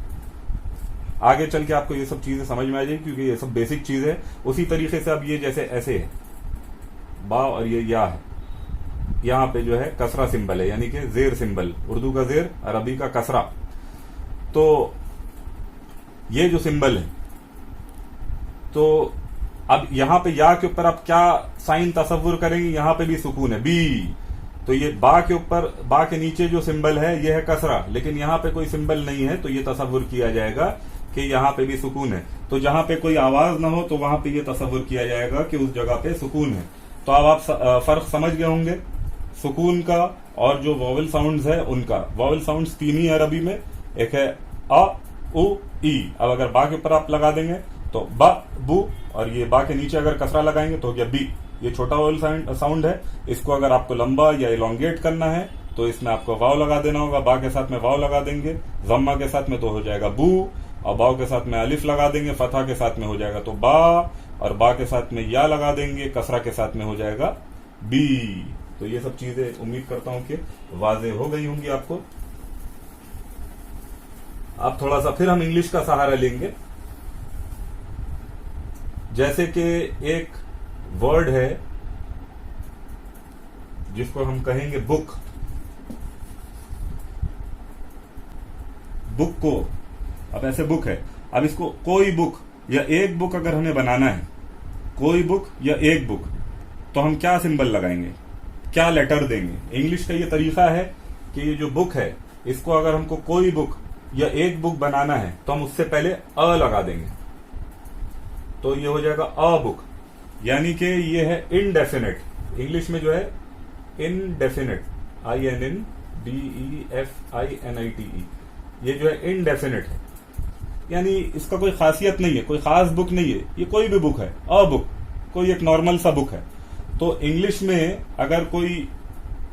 आगे चल के आपको ये सब चीजें समझ में आ जाएगी क्योंकि ये सब बेसिक चीज है। उसी तरीके से अब ये जैसे ऐसे है बा और ये या है, यहाँ पे जो है कसरा सिंबल है यानी कि जेर सिंबल, उर्दू का जेर अरबी का कसरा। तो ये जो सिंबल है, तो अब यहां पे या के ऊपर आप क्या साइन तसव्वुर करेंगे, यहां पे भी सुकून है बी। तो ये बा के ऊपर, बा के नीचे जो सिंबल है ये है कसरा, लेकिन यहां पे कोई सिंबल नहीं है, तो ये तसव्वुर किया जाएगा कि यहां पे भी सुकून है। तो जहां पे कोई आवाज ना हो तो वहां पे ये तसव्वुर किया जाएगा कि उस जगह पे सुकून है। तो अब आप फर्क समझ गए होंगे सुकून का और जो वॉवल साउंड्स है उनका। वॉवल साउंड्स तीन ही है अरबी में, एक है अ, उ, ई। अब अगर बा के ऊपर आप लगा देंगे तो बा, बू, और ये बा के नीचे अगर कसरा लगाएंगे तो हो गया बी। ये छोटा वॉवल साउंड है, इसको अगर आपको लंबा या इलोंगेट करना है तो इसमें आपको वाव लगा देना होगा। बा के साथ में वाव लगा देंगे, जम्मा के साथ में तो हो जाएगा बू, और बाव के साथ में अलिफ लगा देंगे, फतहा के साथ में हो जाएगा तो बा, और बा के साथ में या लगा देंगे, कसरा के साथ में हो जाएगा बी। तो ये सब चीजें उम्मीद करता हूं कि वाज़ेह हो गई होंगी आपको। अब थोड़ा सा फिर हम इंग्लिश का सहारा लेंगे। जैसे कि एक वर्ड है जिसको हम कहेंगे बुक। बुक को, अब ऐसे बुक है, अब इसको कोई बुक या एक बुक अगर हमें बनाना है, कोई बुक या एक बुक, तो हम क्या सिंबल लगाएंगे, क्या लेटर देंगे। इंग्लिश का ये तरीका है कि ये जो बुक है इसको अगर हमको कोई बुक या एक बुक बनाना है तो हम उससे पहले अ लगा देंगे, तो ये हो जाएगा अ बुक। यानी कि ये है इनडेफिनेट, इंग्लिश में जो है इनडेफिनेट, INDEFINITE, ये जो है इनडेफिनेट है, यानी इसका कोई खासियत नहीं है, कोई खास बुक नहीं है, ये कोई भी बुक है, अ बुक, कोई एक नॉर्मल सा बुक है। तो इंग्लिश में अगर कोई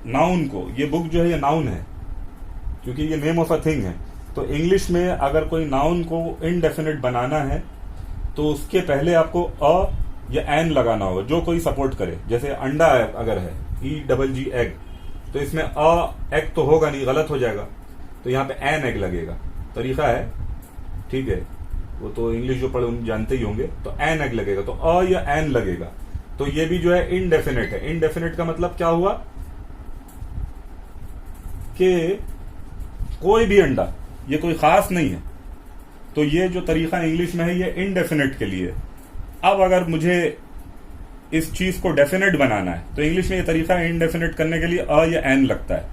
नाउन को, ये बुक जो है ये नाउन है क्योंकि ये नेम ऑफ अ थिंग है, तो इंग्लिश में अगर कोई नाउन को इनडेफिनेट बनाना है तो उसके पहले आपको अ या एन लगाना होगा, जो कोई सपोर्ट करे। जैसे अंडा है अगर है, EGG एग, तो इसमें अ एग तो होगा नहीं, गलत हो जाएगा, तो यहाँ पे एन एग लगेगा। तरीका है, ठीक है, वो तो इंग्लिश जो पढ़े उन जानते ही होंगे। तो एन एग लगेगा, तो अ या एन लगेगा। तो ये भी जो है इनडेफिनेट है। इनडेफिनेट का मतलब क्या हुआ कि कोई भी अंडा, ये कोई खास नहीं है। तो ये जो तरीका इंग्लिश में है ये इनडेफिनेट के लिए। अब अगर मुझे इस चीज को डेफिनेट बनाना है तो इंग्लिश में ये तरीका इनडेफिनेट करने के लिए अ या एन लगता है।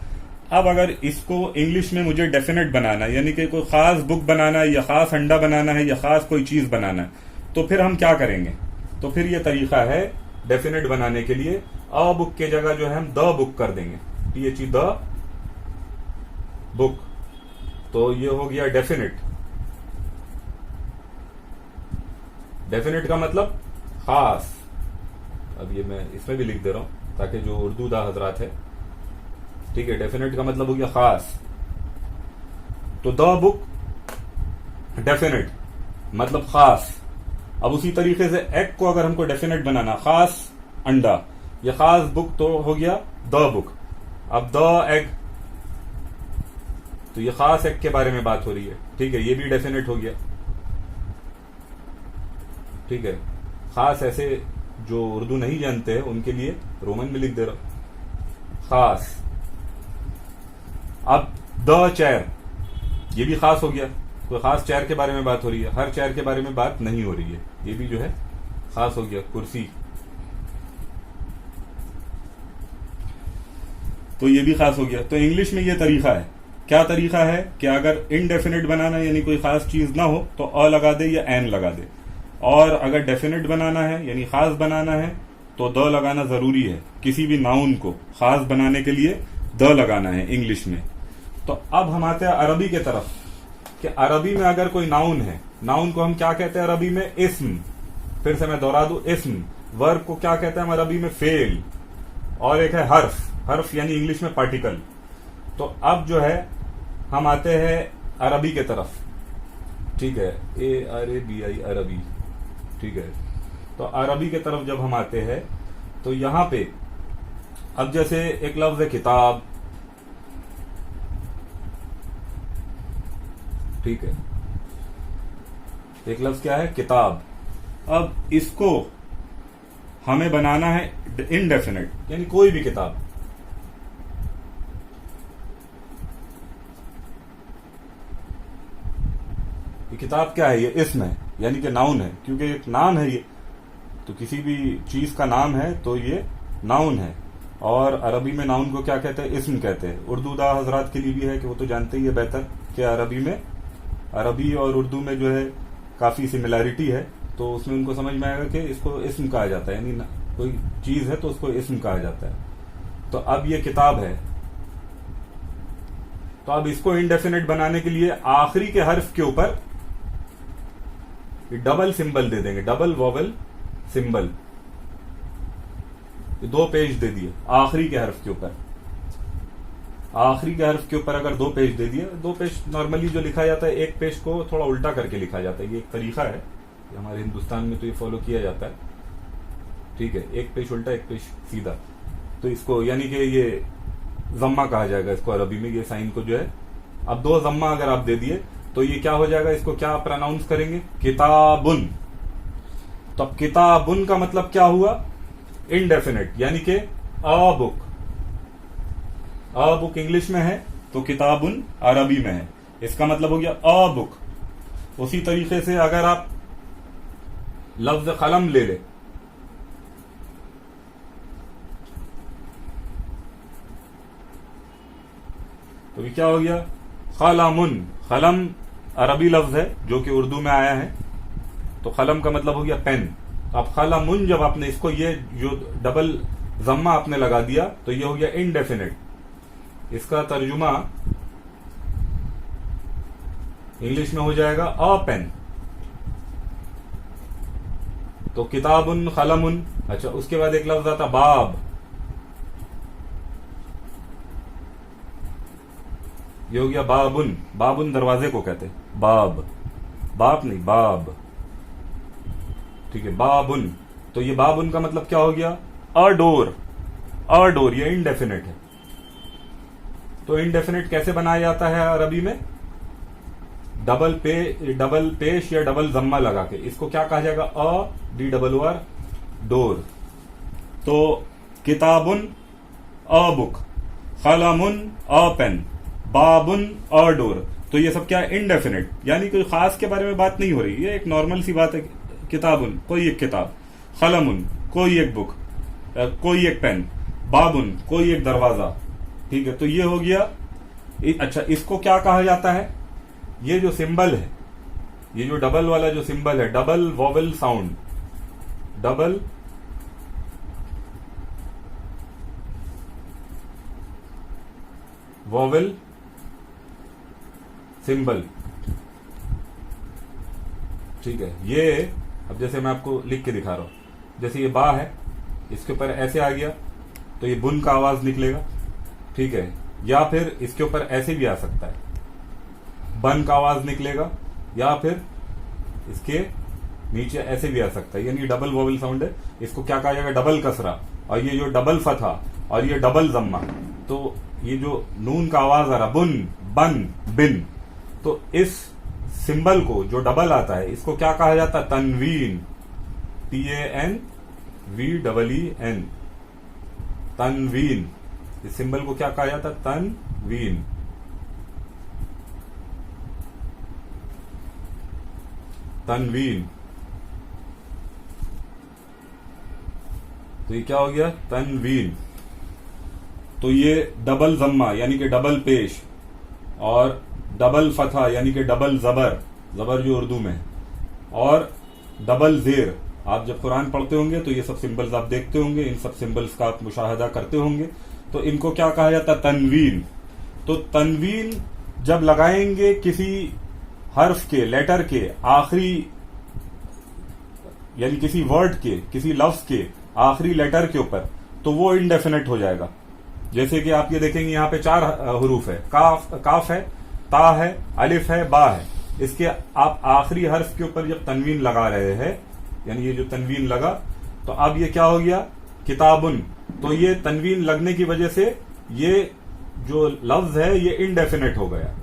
अब अगर इसको इंग्लिश में मुझे डेफिनेट बनाना है, यानी कि कोई खास बुक बनाना है या खास अंडा बनाना है या खास कोई चीज बनाना है, तो फिर हम क्या करेंगे, तो फिर ये तरीका है डेफिनेट बनाने के लिए अ बुक के जगह जो है हम द बुक कर देंगे, THE द बुक। तो ये हो गया डेफिनेट। डेफिनेट का मतलब खास। अब ये मैं इसमें भी लिख दे रहा हूं ताकि जो उर्दू दा हजरात है, ठीक है, डेफिनेट का मतलब हो गया खास। तो द बुक डेफिनेट मतलब खास, अब उसी तरीके से एग को अगर हमको डेफिनेट बनाना, खास अंडा, ये खास बुक तो हो गया द बुक। अब द एग, तो ये खास एग के बारे में बात हो रही है, ठीक है, ये भी डेफिनेट हो गया, ठीक है। खास ऐसे जो उर्दू नहीं जानते हैं उनके लिए रोमन में लिख दे रहा हूं, खास। अब द चेयर, ये भी खास हो गया, कोई खास चेयर के बारे में बात हो रही है, हर चेयर के बारे में बात नहीं हो रही है, ये भी जो है खास हो गया, कुर्सी, तो ये भी खास हो गया। तो इंग्लिश में ये तरीका है, क्या तरीका है कि अगर इनडेफिनेट बनाना यानी कोई खास चीज ना हो तो अ लगा दे या एन लगा दे, और अगर डेफिनेट बनाना है यानी खास बनाना है तो द लगाना जरूरी है। किसी भी नाउन को खास बनाने के लिए द लगाना है इंग्लिश में। तो अब हम आते हैं अरबी के तरफ, कि अरबी में अगर कोई नाउन है, नाउन को हम क्या कहते हैं अरबी में? इस्म। फिर से मैं दोहरा दूं, इस्म। वर्ब को क्या कहते हैं हम अरबी में? फेल। और एक है हर्फ, हर्फ यानी इंग्लिश में पार्टिकल। तो अब जो है हम आते हैं अरबी के तरफ, ठीक है, ARABI अरबी, ठीक है। तो अरबी के तरफ जब हम आते हैं तो यहां पे अब जैसे एक लफ्ज है किताब, ठीक है, एक लफ्ज क्या है? किताब। अब इसको हमें बनाना है इनडेफिनेट, यानी कोई भी किताब। ये किताब क्या है? ये इस्म है, यानी कि नाउन है, क्योंकि एक नाम है ये, तो किसी भी चीज का नाम है तो ये नाउन है। और अरबी में नाउन को क्या कहते हैं? इस्म कहते हैं। उर्दू दा हजरात के लिए भी है कि वो तो जानते ही है बेहतर कि अरबी में, अरबी और उर्दू में जो है काफी सिमिलैरिटी है, तो उसमें उनको समझ में आएगा कि इसको इस्म कहा जाता है, यानी कोई चीज है तो उसको इस्म कहा जाता है। तो अब ये किताब है, तो अब इसको इनडेफिनेट बनाने के लिए आखिरी के हर्फ के ऊपर डबल सिंबल दे देंगे, डबल वॉवल सिंबल, 2 पेज दे दिए आखिरी के हर्फ के ऊपर। आखिरी के हर्फ के ऊपर अगर 2 पेज दे दिए, 2 पेज नॉर्मली जो लिखा जाता है, एक पेज को थोड़ा उल्टा करके लिखा जाता है, ये एक तरीका है हमारे हिंदुस्तान में, तो ये फॉलो किया जाता है, ठीक है, एक पेज उल्टा एक पेज सीधा। तो इसको यानी कि ये जम्मा कहा जाएगा इसको अरबी में, ये साइन को जो है। अब 2 जम्मा अगर आप दे दिए तो ये क्या हो जाएगा? इसको क्या प्रोनाउंस करेंगे? किताबुन। तो अब किताबुन का मतलब क्या हुआ? इनडेफिनेट, यानी कि a book. A book English में है तो किताबुन अरबी में है, इसका मतलब हो गया अ बुक। उसी तरीके से अगर आप लफ्ज कलम ले ले, तो ये क्या हो गया? कलमुन। कलम अरबी लफ्ज है जो कि उर्दू में आया है, तो कलम का मतलब हो गया पेन। अब कलमुन जब आपने इसको ये जो डबल जम्मा आपने लगा दिया तो ये हो गया इनडेफिनेट। इसका तर्जुमा इंग्लिश में हो जाएगा अ पेन। तो किताबुन, कलमुन। अच्छा, उसके बाद एक लफ्ज आता बाब। ये हो गया बाबुन। बाबुन दरवाजे को कहते हैं, बाब, बाप नहीं, बाब, ठीक है, बाबुन। तो ये बाबुन का मतलब क्या हो गया? अ डोर। अ डोर ये इनडेफिनेट है। तो इनडेफिनेट कैसे बनाया जाता है अरबी में? डबल पेश या डबल जम्मा लगा के, इसको क्या कहा जाएगा? DOOR, door. तो किताबुन अ बुक, कलमुन अ पेन, बाबुन अ डोर। तो ये सब क्या है? इनडेफिनेट, यानी कोई खास के बारे में बात नहीं हो रही, ये एक नॉर्मल सी बात है। किताबुन कोई एक किताब, कलमुन कोई एक बुक, कोई एक पेन, बाबुन कोई एक दरवाजा, ठीक है। तो ये हो गया। अच्छा, इसको क्या कहा जाता है? ये जो सिंबल है, ये जो डबल वाला जो सिंबल है, double vowel sound, double vowel symbol, ठीक है। ये अब जैसे मैं आपको लिख के दिखा रहा हूं, जैसे ये बा है, इसके ऊपर ऐसे आ गया तो ये बुन का आवाज निकलेगा, ठीक है। या फिर इसके ऊपर ऐसे भी आ सकता है, बन का आवाज निकलेगा, या फिर इसके नीचे ऐसे भी आ सकता है, यानी डबल वोवल साउंड है। इसको क्या कहा जाएगा? डबल कसरा। और ये जो डबल फथा और ये डबल जम्मा, तो ये जो नून का आवाज आ रहा बुन बन बिन, तो इस सिंबल को जो डबल आता है इसको क्या कहा जाता है? तनवीन। TANVEEN, तनवीन। इस सिंबल को क्या कहा जाता है? तनवीन। तनवीन। तो ये क्या हो गया? तनवीन। तो ये डबल जम्मा यानी कि डबल पेश, और डबल फथा यानी कि डबल जबर, जबर जो उर्दू में, और डबल जेर। आप जब कुरान पढ़ते होंगे तो ये सब सिंबल्स आप देखते होंगे, इन सब सिंबल्स का आप मुशाहदा करते होंगे। तो इनको क्या कहा जाता है? तनवीन। तो तनवीन जब लगाएंगे किसी हर्फ के, लेटर के आखिरी, यानी किसी वर्ड के, किसी लफ्ज के आखिरी लेटर के ऊपर, तो वो इनडेफिनेट हो जाएगा। जैसे कि आप ये देखेंगे यहाँ पे 4 हरूफ है, काफ है, ता है, अलिफ है, बा है। इसके आप आखिरी हर्फ के ऊपर जब तनवीन लगा रहे हैं, यानी ये जो तनवीन लगा, तो अब ये क्या हो गया? किताबुन। तो ये तनवीन लगने की वजह से ये जो लफ्ज है ये इनडेफिनेट हो गया।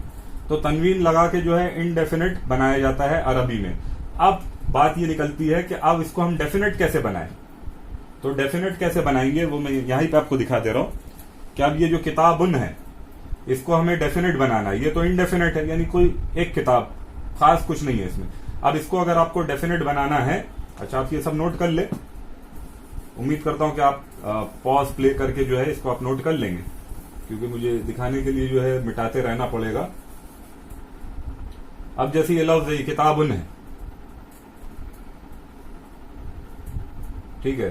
तो तनवीन लगा के जो है इनडेफिनेट बनाया जाता है अरबी में। अब बात ये निकलती है कि अब इसको हम डेफिनेट कैसे बनाएं। तो डेफिनेट कैसे बनाएंगे वो मैं यहीं पे आपको दिखा दे रहा हूं कि अब ये जो किताबुन है इसको हमें डेफिनेट बनाना है। ये तो इनडेफिनेट है, यानी कोई एक किताब, खास कुछ नहीं है इसमें। अब इसको अगर आपको डेफिनेट बनाना है, अच्छा आप ये सब नोट कर ले, उम्मीद करता हूं कि आप पॉज प्ले करके जो है इसको आप नोट कर लेंगे, क्योंकि मुझे दिखाने के लिए जो है मिटाते रहना पड़ेगा। अब जैसे ये लफ्ज है, ये किताबुन है, ठीक है।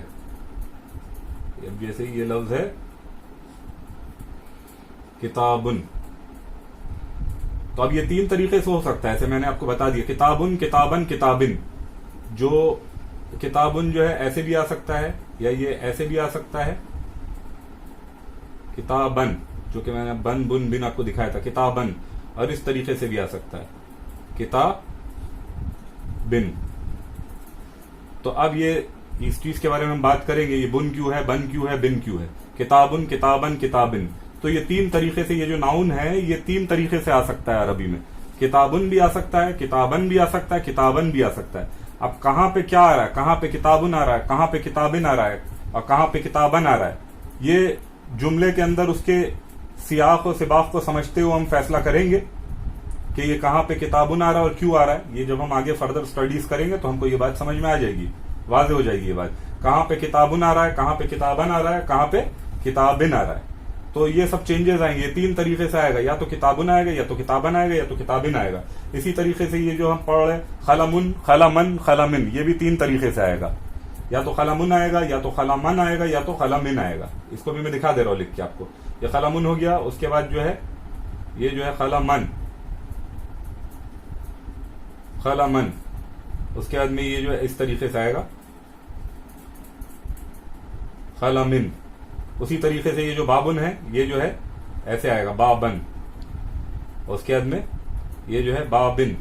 अब जैसे ये लफ्ज है किताबुन, तो अब ये 3 तरीके से हो सकता है, ऐसे मैंने आपको बता दिया। किताबुन, किताबन, किताबिन। जो किताबुन जो है ऐसे भी आ सकता है, या ये ऐसे भी आ सकता है, किताबन, जो कि मैंने बन बुन बिन आपको दिखाया था, किताबन। और इस तरीके से भी आ सकता है, किताबिन। तो अब ये इस चीज के बारे में हम बात करेंगे, ये बुन क्यों है, बन क्यों है, बिन क्यों है। किताबुन, किताबन, किताबिन। तो ये 3 तरीके से, ये जो नाउन है ये 3 तरीके से आ सकता है अरबी में। किताबुन भी आ सकता है, किताबन भी आ सकता है, किताबन भी आ सकता है। अब कहां पे क्या आ रहा है, कहां पे किताबुन आ रहा है, कहां पे किताबिन आ रहा है, और कहां पे किताबन आ रहा है, ये जुमले के अंदर उसके सियाक और सिबाक को समझते हुए हम फैसला करेंगे कि ये कहां पे किताबुन आ रहा है और क्यों आ रहा है। ये जब हम आगे फर्दर स्टडीज करेंगे तो हमको ये बात समझ में आ जाएगी, वाज़ेह हो जाएगी ये बात। कहां पे किताबुन आ रहा है, कहां पे किताबन आ रहा है, कहां पे किताबिन आ रहा है। तो ये सब चेंजेस आएंगे, 3 तरीके से आएगा, या तो किताबुन आएगा, या तो किताबन आएगा, या तो किताबिन आएगा। इसी तरीके से ये जो हम पढ़ रहे हैं खलमुन, खलमन, खलमिन, ये भी 3 तरीके से आएगा, या तो खलमुन आएगा, या तो खलमन आएगा, या तो खलमिन आएगा। इसको भी मैं दिखा दे रहा हूं लिख के आपको। ये खलमुन हो गया, उसके बाद जो है ये जो है खलमन, खलमन, उसके बाद में ये जो है इस तरीके से आएगा खलमिन। उसी तरीके से ये जो बाबुन है ये जो है ऐसे आएगा बाबन, उसके बाद में ये जो है बाबिन।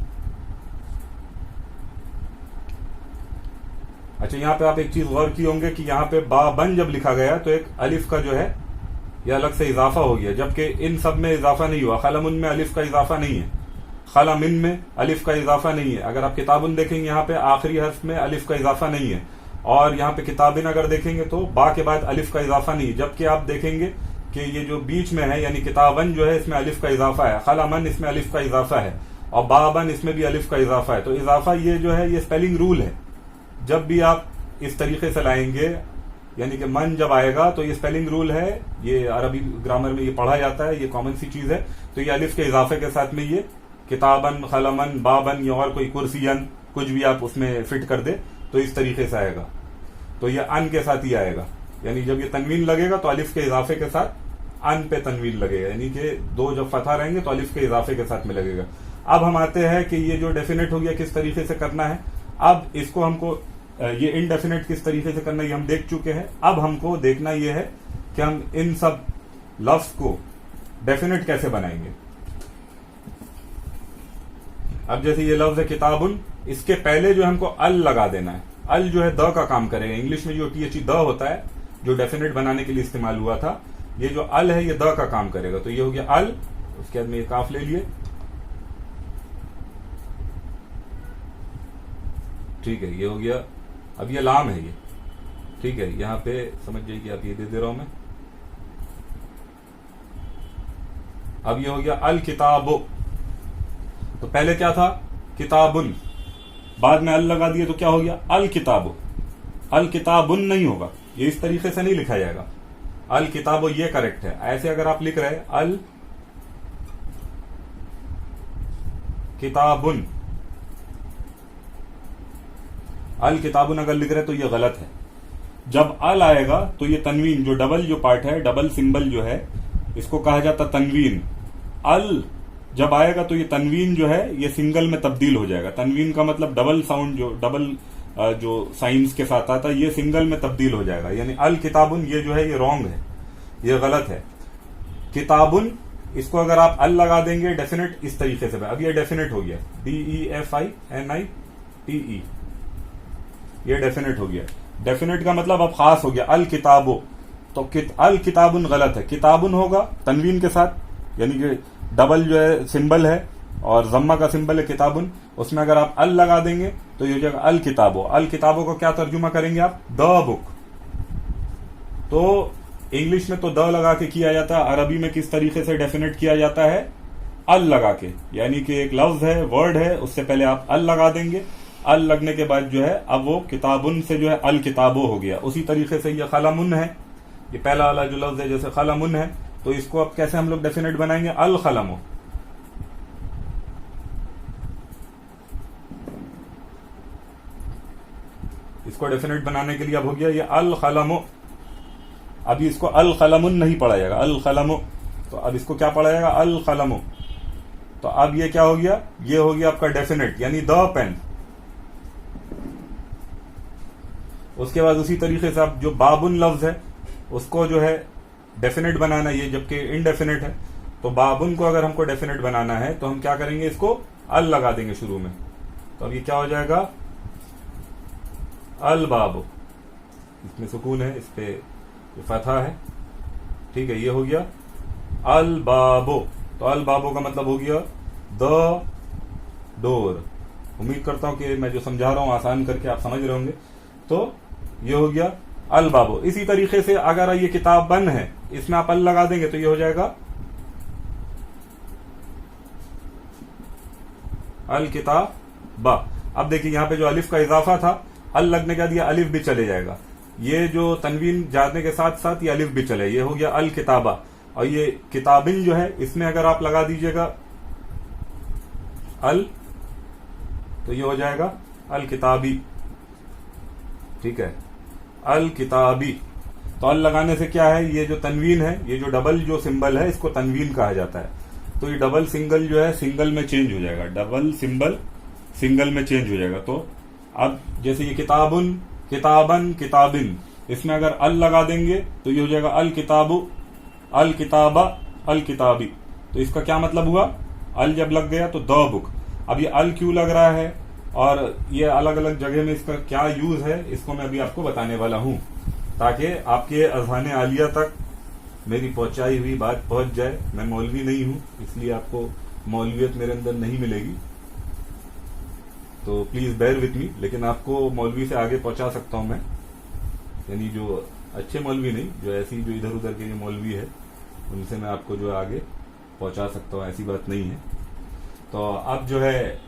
अच्छा यहाँ पे आप एक चीज गौर की होंगे कि यहाँ पे बाबन जब लिखा गया तो एक अलिफ का जो है ये अलग से इजाफा हो गया, जबकि इन सब में इजाफा नहीं हुआ। खलमुन में अलिफ का इजाफा नहीं है, खलमिन में अलिफ का इजाफा नहीं है। अगर आप किताबुन देखेंगे यहाँ पे आखिरी हर्फ में अलिफ का इजाफा नहीं है, और यहाँ पे किताबिन अगर देखेंगे तो बा के बाद अलिफ का इजाफा नहीं है। जबकि आप देखेंगे कि ये जो बीच में है यानी किताबन जो है इसमें अलिफ का इजाफा है, खलमन इसमें अलिफ का इजाफा है, और बाबन इसमें भी अलिफ का इजाफा है। तो इजाफा ये जो है ये स्पेलिंग रूल है। जब भी आप इस तरीके से लाएंगे, यानी कि मन जब आएगा तो ये स्पेलिंग रूल है, ये अरबी ग्रामर में ये पढ़ा जाता है, ये कॉमन सी चीज है। तो ये अलिफ के इजाफे के साथ में ये किताबन, खलमन, बाबन या और कोई कुर्सियन कुछ भी आप उसमें फिट कर दे तो इस तरीके से आएगा। तो ये अन के साथ ही आएगा, यानी जब ये तनवीन लगेगा तो अलिफ के इजाफे के साथ अन पे तनवीन लगेगा, यानी कि 2 जब फतहा रहेंगे तो अलिफ के इजाफे के साथ में लगेगा। अब हम आते हैं कि ये जो डेफिनेट हो गया किस तरीके से करना है। अब इसको हमको ये इनडेफिनेट किस तरीके से करना है ये हम देख चुके हैं। अब हमको देखना ये है कि हम इन सब लफ्ज को डेफिनेट कैसे बनाएंगे। अब जैसे ये लफ्ज है किताबुन, इसके पहले जो हमको अल लगा देना है। अल जो है द का काम करेगा। इंग्लिश में जो टी द होता है जो डेफिनेट बनाने के लिए इस्तेमाल हुआ था, ये जो अल है ये द का काम करेगा। तो ये हो गया अल, उसके बाद में ये काफ ले लिए, ठीक है, ये हो गया। अब ये लाम है ये, ठीक है, यहां पे समझ जाइए कि आप ये दे रहा हूं मैं। अब ये हो गया अल किताबो। तो पहले क्या था किताबुन, बाद में अल लगा दिए तो क्या हो गया अल किताबो। अल किताबुन नहीं होगा, ये इस तरीके से नहीं लिखा जाएगा। अल किताबो ये करेक्ट है। ऐसे अगर आप लिख रहे हैं अल किताबुन, अल किताबुन अगर लिख रहे तो ये गलत है। जब अल आएगा तो ये तनवीन, जो डबल जो पार्ट है, डबल सिंबल जो है, इसको कहा जाता तनवीन। अल जब आएगा तो ये तनवीन जो है ये सिंगल में तब्दील हो जाएगा। तनवीन का मतलब डबल साउंड, जो डबल जो साइंस के साथ आता है, ये सिंगल में तब्दील हो जाएगा। यानी अल किताबुन ये जो है ये रॉन्ग है, ये गलत है। किताबुन, इसको अगर आप अल लगा देंगे डेफिनेट इस तरीके से, अब ये डेफिनेट हो गया, DEFINITE, ये डेफिनेट हो गया। डेफिनेट का मतलब अब खास हो गया अल किताबो। तो अल किताबुन गलत है, किताबुन होगा तनवीन के साथ, यानी कि डबल जो है सिंबल है और जम्मा का सिंबल है किताबुन, उसमें अगर आप अल लगा देंगे तो ये हो जाएगा अल किताबो। अल किताबो को क्या तर्जुमा करेंगे आप, द बुक। तो इंग्लिश में तो द लगा के किया जाता है, अरबी में किस तरीके से डेफिनेट किया जाता है, अल लगा के। यानी कि एक लफ्ज है, वर्ड है, उससे पहले आप अल लगा देंगे। अल लगने के बाद जो है अब वो किताबुन से जो है अल किताबो हो गया। उसी तरीके से ये खलामुन है, ये पहला वाला जो लफ्ज है जैसे खलामुन है, तो इसको अब कैसे हम लोग डेफिनेट बनाएंगे, अल खलमो। इसको डेफिनेट बनाने के लिए अब हो गया ये अल खलमो। अभी इसको अल खलमुन नहीं पढ़ा जाएगा, अल खलमो। तो अब इसको क्या पढ़ा जाएगा, अल खलमो। तो अब ये क्या हो गया, ये हो गया आपका डेफिनेट, यानी द पेन। उसके बाद उसी तरीके से आप जो बाबुन लफ्ज है उसको जो है डेफिनेट बनाना, ये जबकि इनडेफिनेट है। तो बाबुन को अगर हमको डेफिनेट बनाना है तो हम क्या करेंगे, इसको अल लगा देंगे शुरू में। तो अब ये क्या हो जाएगा, अल बाबो। इसमें सुकून है, इस पे फतहा है, ठीक है, ये हो गया अल बाबो। तो अल बाबो का मतलब हो गया द डोर। उम्मीद करता हूं कि मैं जो समझा रहा हूं आसान करके आप समझ रहे होंगे। तो ये हो गया अल बाबो। इसी तरीके से अगर ये किताब बन है, इसमें आप अल लगा देंगे तो ये हो जाएगा अल किताब बा। अब देखिए यहां पे जो अलिफ का इजाफा था, अल लगने के बाद ये अलिफ भी चले जाएगा। ये जो तनवीन जाने के साथ साथ ये अलिफ भी चले, ये हो गया अल किताबा। और ये किताबिन जो है इसमें अगर आप लगा दीजिएगा अल, तो ये हो जाएगा अल किताबी, ठीक है, अल किताबी। तो अल लगाने से क्या है, ये जो तनवीन है, ये जो डबल जो सिंबल है, इसको तनवीन कहा जाता है। तो ये डबल सिंगल जो है सिंगल में चेंज हो जाएगा, डबल सिंबल सिंगल में चेंज हो जाएगा। तो अब जैसे ये किताबुन, किताबन, किताबिन, इसमें अगर अल लगा देंगे तो ये हो जाएगा अल किताबु, अल किताबा, अल किताबी। तो इसका क्या मतलब हुआ, अल जब लग गया तो द बुक। अब ये अल क्यों लग रहा है और ये अलग अलग जगह में इसका क्या यूज है, इसको मैं अभी आपको बताने वाला हूं, ताकि आपके अज़हान आलिया तक मेरी पहुंचाई हुई बात पहुंच जाए। मैं मौलवी नहीं हूं, इसलिए आपको मौलवियत मेरे अंदर नहीं मिलेगी, तो प्लीज बेयर विथ मी। लेकिन आपको मौलवी से आगे पहुंचा सकता हूं मैं, यानी जो अच्छे मौलवी नहीं, जो ऐसी जो इधर उधर के जो मौलवी है उनसे मैं आपको जो आगे पहुंचा सकता हूं, ऐसी बात नहीं है। तो अब जो है,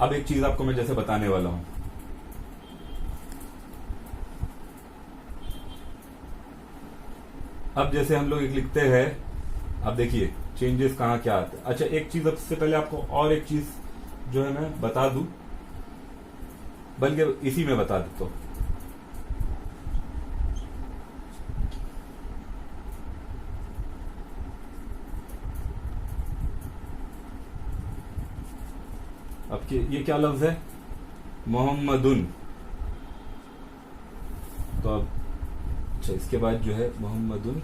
अब एक चीज आपको मैं जैसे बताने वाला हूं। अब जैसे हम लोग एक लिखते हैं, अब देखिए चेंजेस कहां क्या आते हैं। अच्छा, एक चीज सबसे पहले आपको और एक चीज जो है मैं बता दूं, बल्कि इसी में बता देता हूं। अब ये क्या लफ्ज है, मोहम्मदुन। तो अब अच्छा, इसके बाद जो है मोहम्मदुन,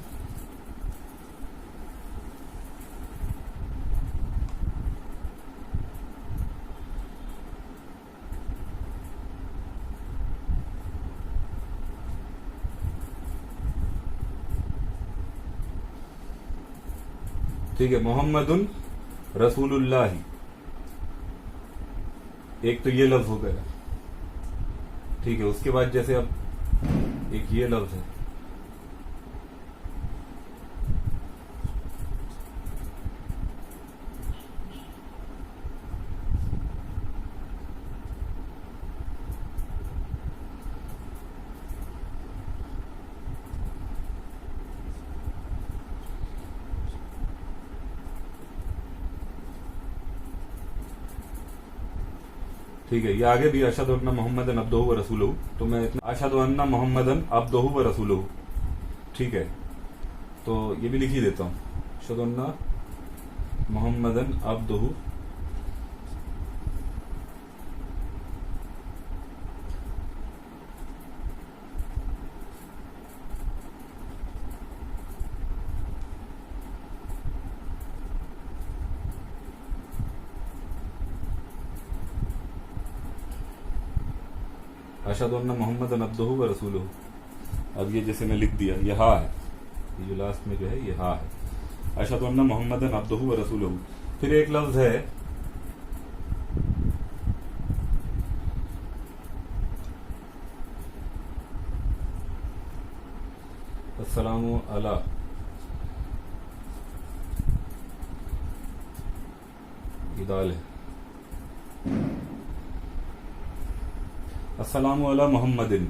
ठीक है, मोहम्मदुन रसूलुल्लाह, एक तो ये लफ्ज हो गया। ठीक है, उसके बाद जैसे अब एक ये लफ्ज है, ठीक है, ये आगे भी अशहदु अन्ना मोहम्मदन अब्दुहु व रसूलुहु, तो मैं इतना अशहदु अन्ना मोहम्मदन अब्दुहु व रसूलुहु, ठीक है, तो ये भी लिख ही देता हूं, अशहदु अन्ना मोहम्मदन अब्दुहु अशहदु अन्ना मोहम्मदन अब्दुहु व रसूलुहु। अब ये जैसे मैं लिख दिया, ये हा है, ये जो लास्ट में जो है ये हा है, अशहदु अन्ना मोहम्मदन अब्दुहु व रसूलुहु। फिर एक लफ्ज है अस्सलामु अला इदाल है, अस्सलामु अला मोहम्मदिन,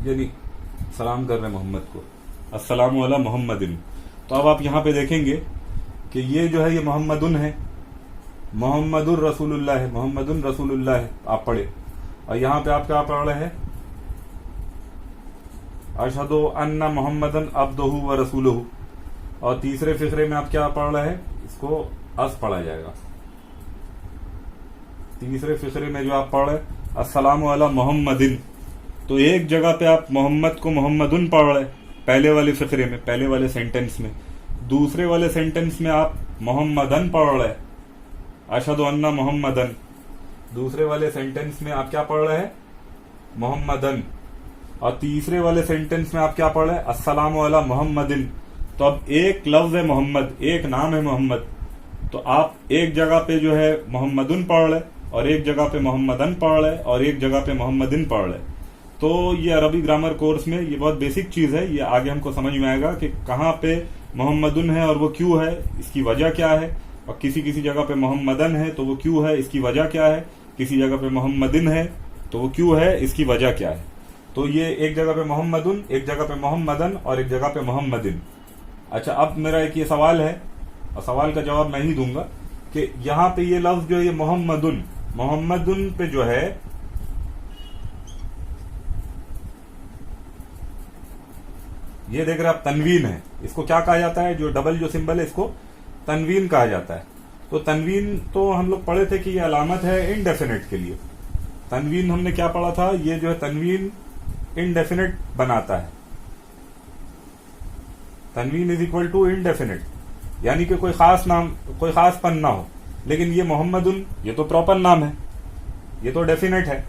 यानी सलाम कर रहे हैं मोहम्मद को, अस्सलामु अला मोहम्मदिन। तो अब आप यहां पे देखेंगे कि ये जो है ये मोहम्मदुन है, मोहम्मदुर रसूलुल्लाह है, मोहम्मदुन रसूलुल्लाह है आप पढ़े, और यहां पे आप क्या पढ़ रहे हैं, अशहदु अन्ना मोहम्मदन अब्दुहु व रसूलुहु, और तीसरे फिक्रे में आप क्या पढ़ रहे हैं, इसको अस पढ़ा जाएगा। तीसरे फिक्रे में जो आप पढ़ रहे अस्सलामु अला मोहम्मदिन, तो एक जगह पे आप मोहम्मद को मोहम्मदुन पढ़ रहे पहले वाले फिक्रे में, पहले वाले सेंटेंस में, दूसरे वाले सेंटेंस में आप मोहम्मदन पढ़ रहे अशहदु अन्ना मोहम्मदन, दूसरे वाले सेंटेंस में आप क्या पढ़ रहे हैं, मोहम्मदन, और तीसरे वाले सेंटेंस में आप क्या पढ़ रहे हैं, अस्सलामु अला मोहम्मदिन। तो अब एक लफ्ज है मोहम्मद, एक नाम है मोहम्मद, तो आप एक जगह पे जो है मोहम्मदुन पढ़ रहे और एक जगह पे मोहम्मदन पढ़ रहे और एक जगह पे मोहम्मदिन पढ़ रहे। तो ये अरबी ग्रामर कोर्स में ये बहुत बेसिक चीज है, ये आगे हमको समझ में आएगा कि कहाँ पे मोहम्मदुन है और वो क्यों है, इसकी वजह क्या है, और किसी किसी जगह पे मोहम्मदन है तो वो क्यों है, इसकी वजह क्या है, किसी जगह पे मोहम्मदिन है तो वो क्यों है, इसकी वजह क्या है। तो ये एक जगह पे मोहम्मदुन, एक जगह पे मोहम्मदन और एक जगह पे मोहम्मदिन। अच्छा, अब मेरा एक ये सवाल है और सवाल का जवाब मैं ही दूंगा कि यहाँ पे ये लफ्ज जो है ये मोहम्मदुन, मोहम्मदुन पे जो है ये देख रहे आप तनवीन है, इसको क्या कहा जाता है, जो डबल जो सिंबल है इसको तनवीन कहा जाता है। तो तनवीन तो हम लोग पढ़े थे कि ये अलामत है इनडेफिनेट के लिए। तनवीन हमने क्या पढ़ा था, ये जो है तनवीन इनडेफिनेट बनाता है, तनवीन इज इक्वल टू इनडेफिनेट, यानी कि कोई खास नाम, कोई खास पन ना हो। लेकिन ये मोहम्मदुन ये तो प्रॉपर नाम है, ये तो डेफिनेट है।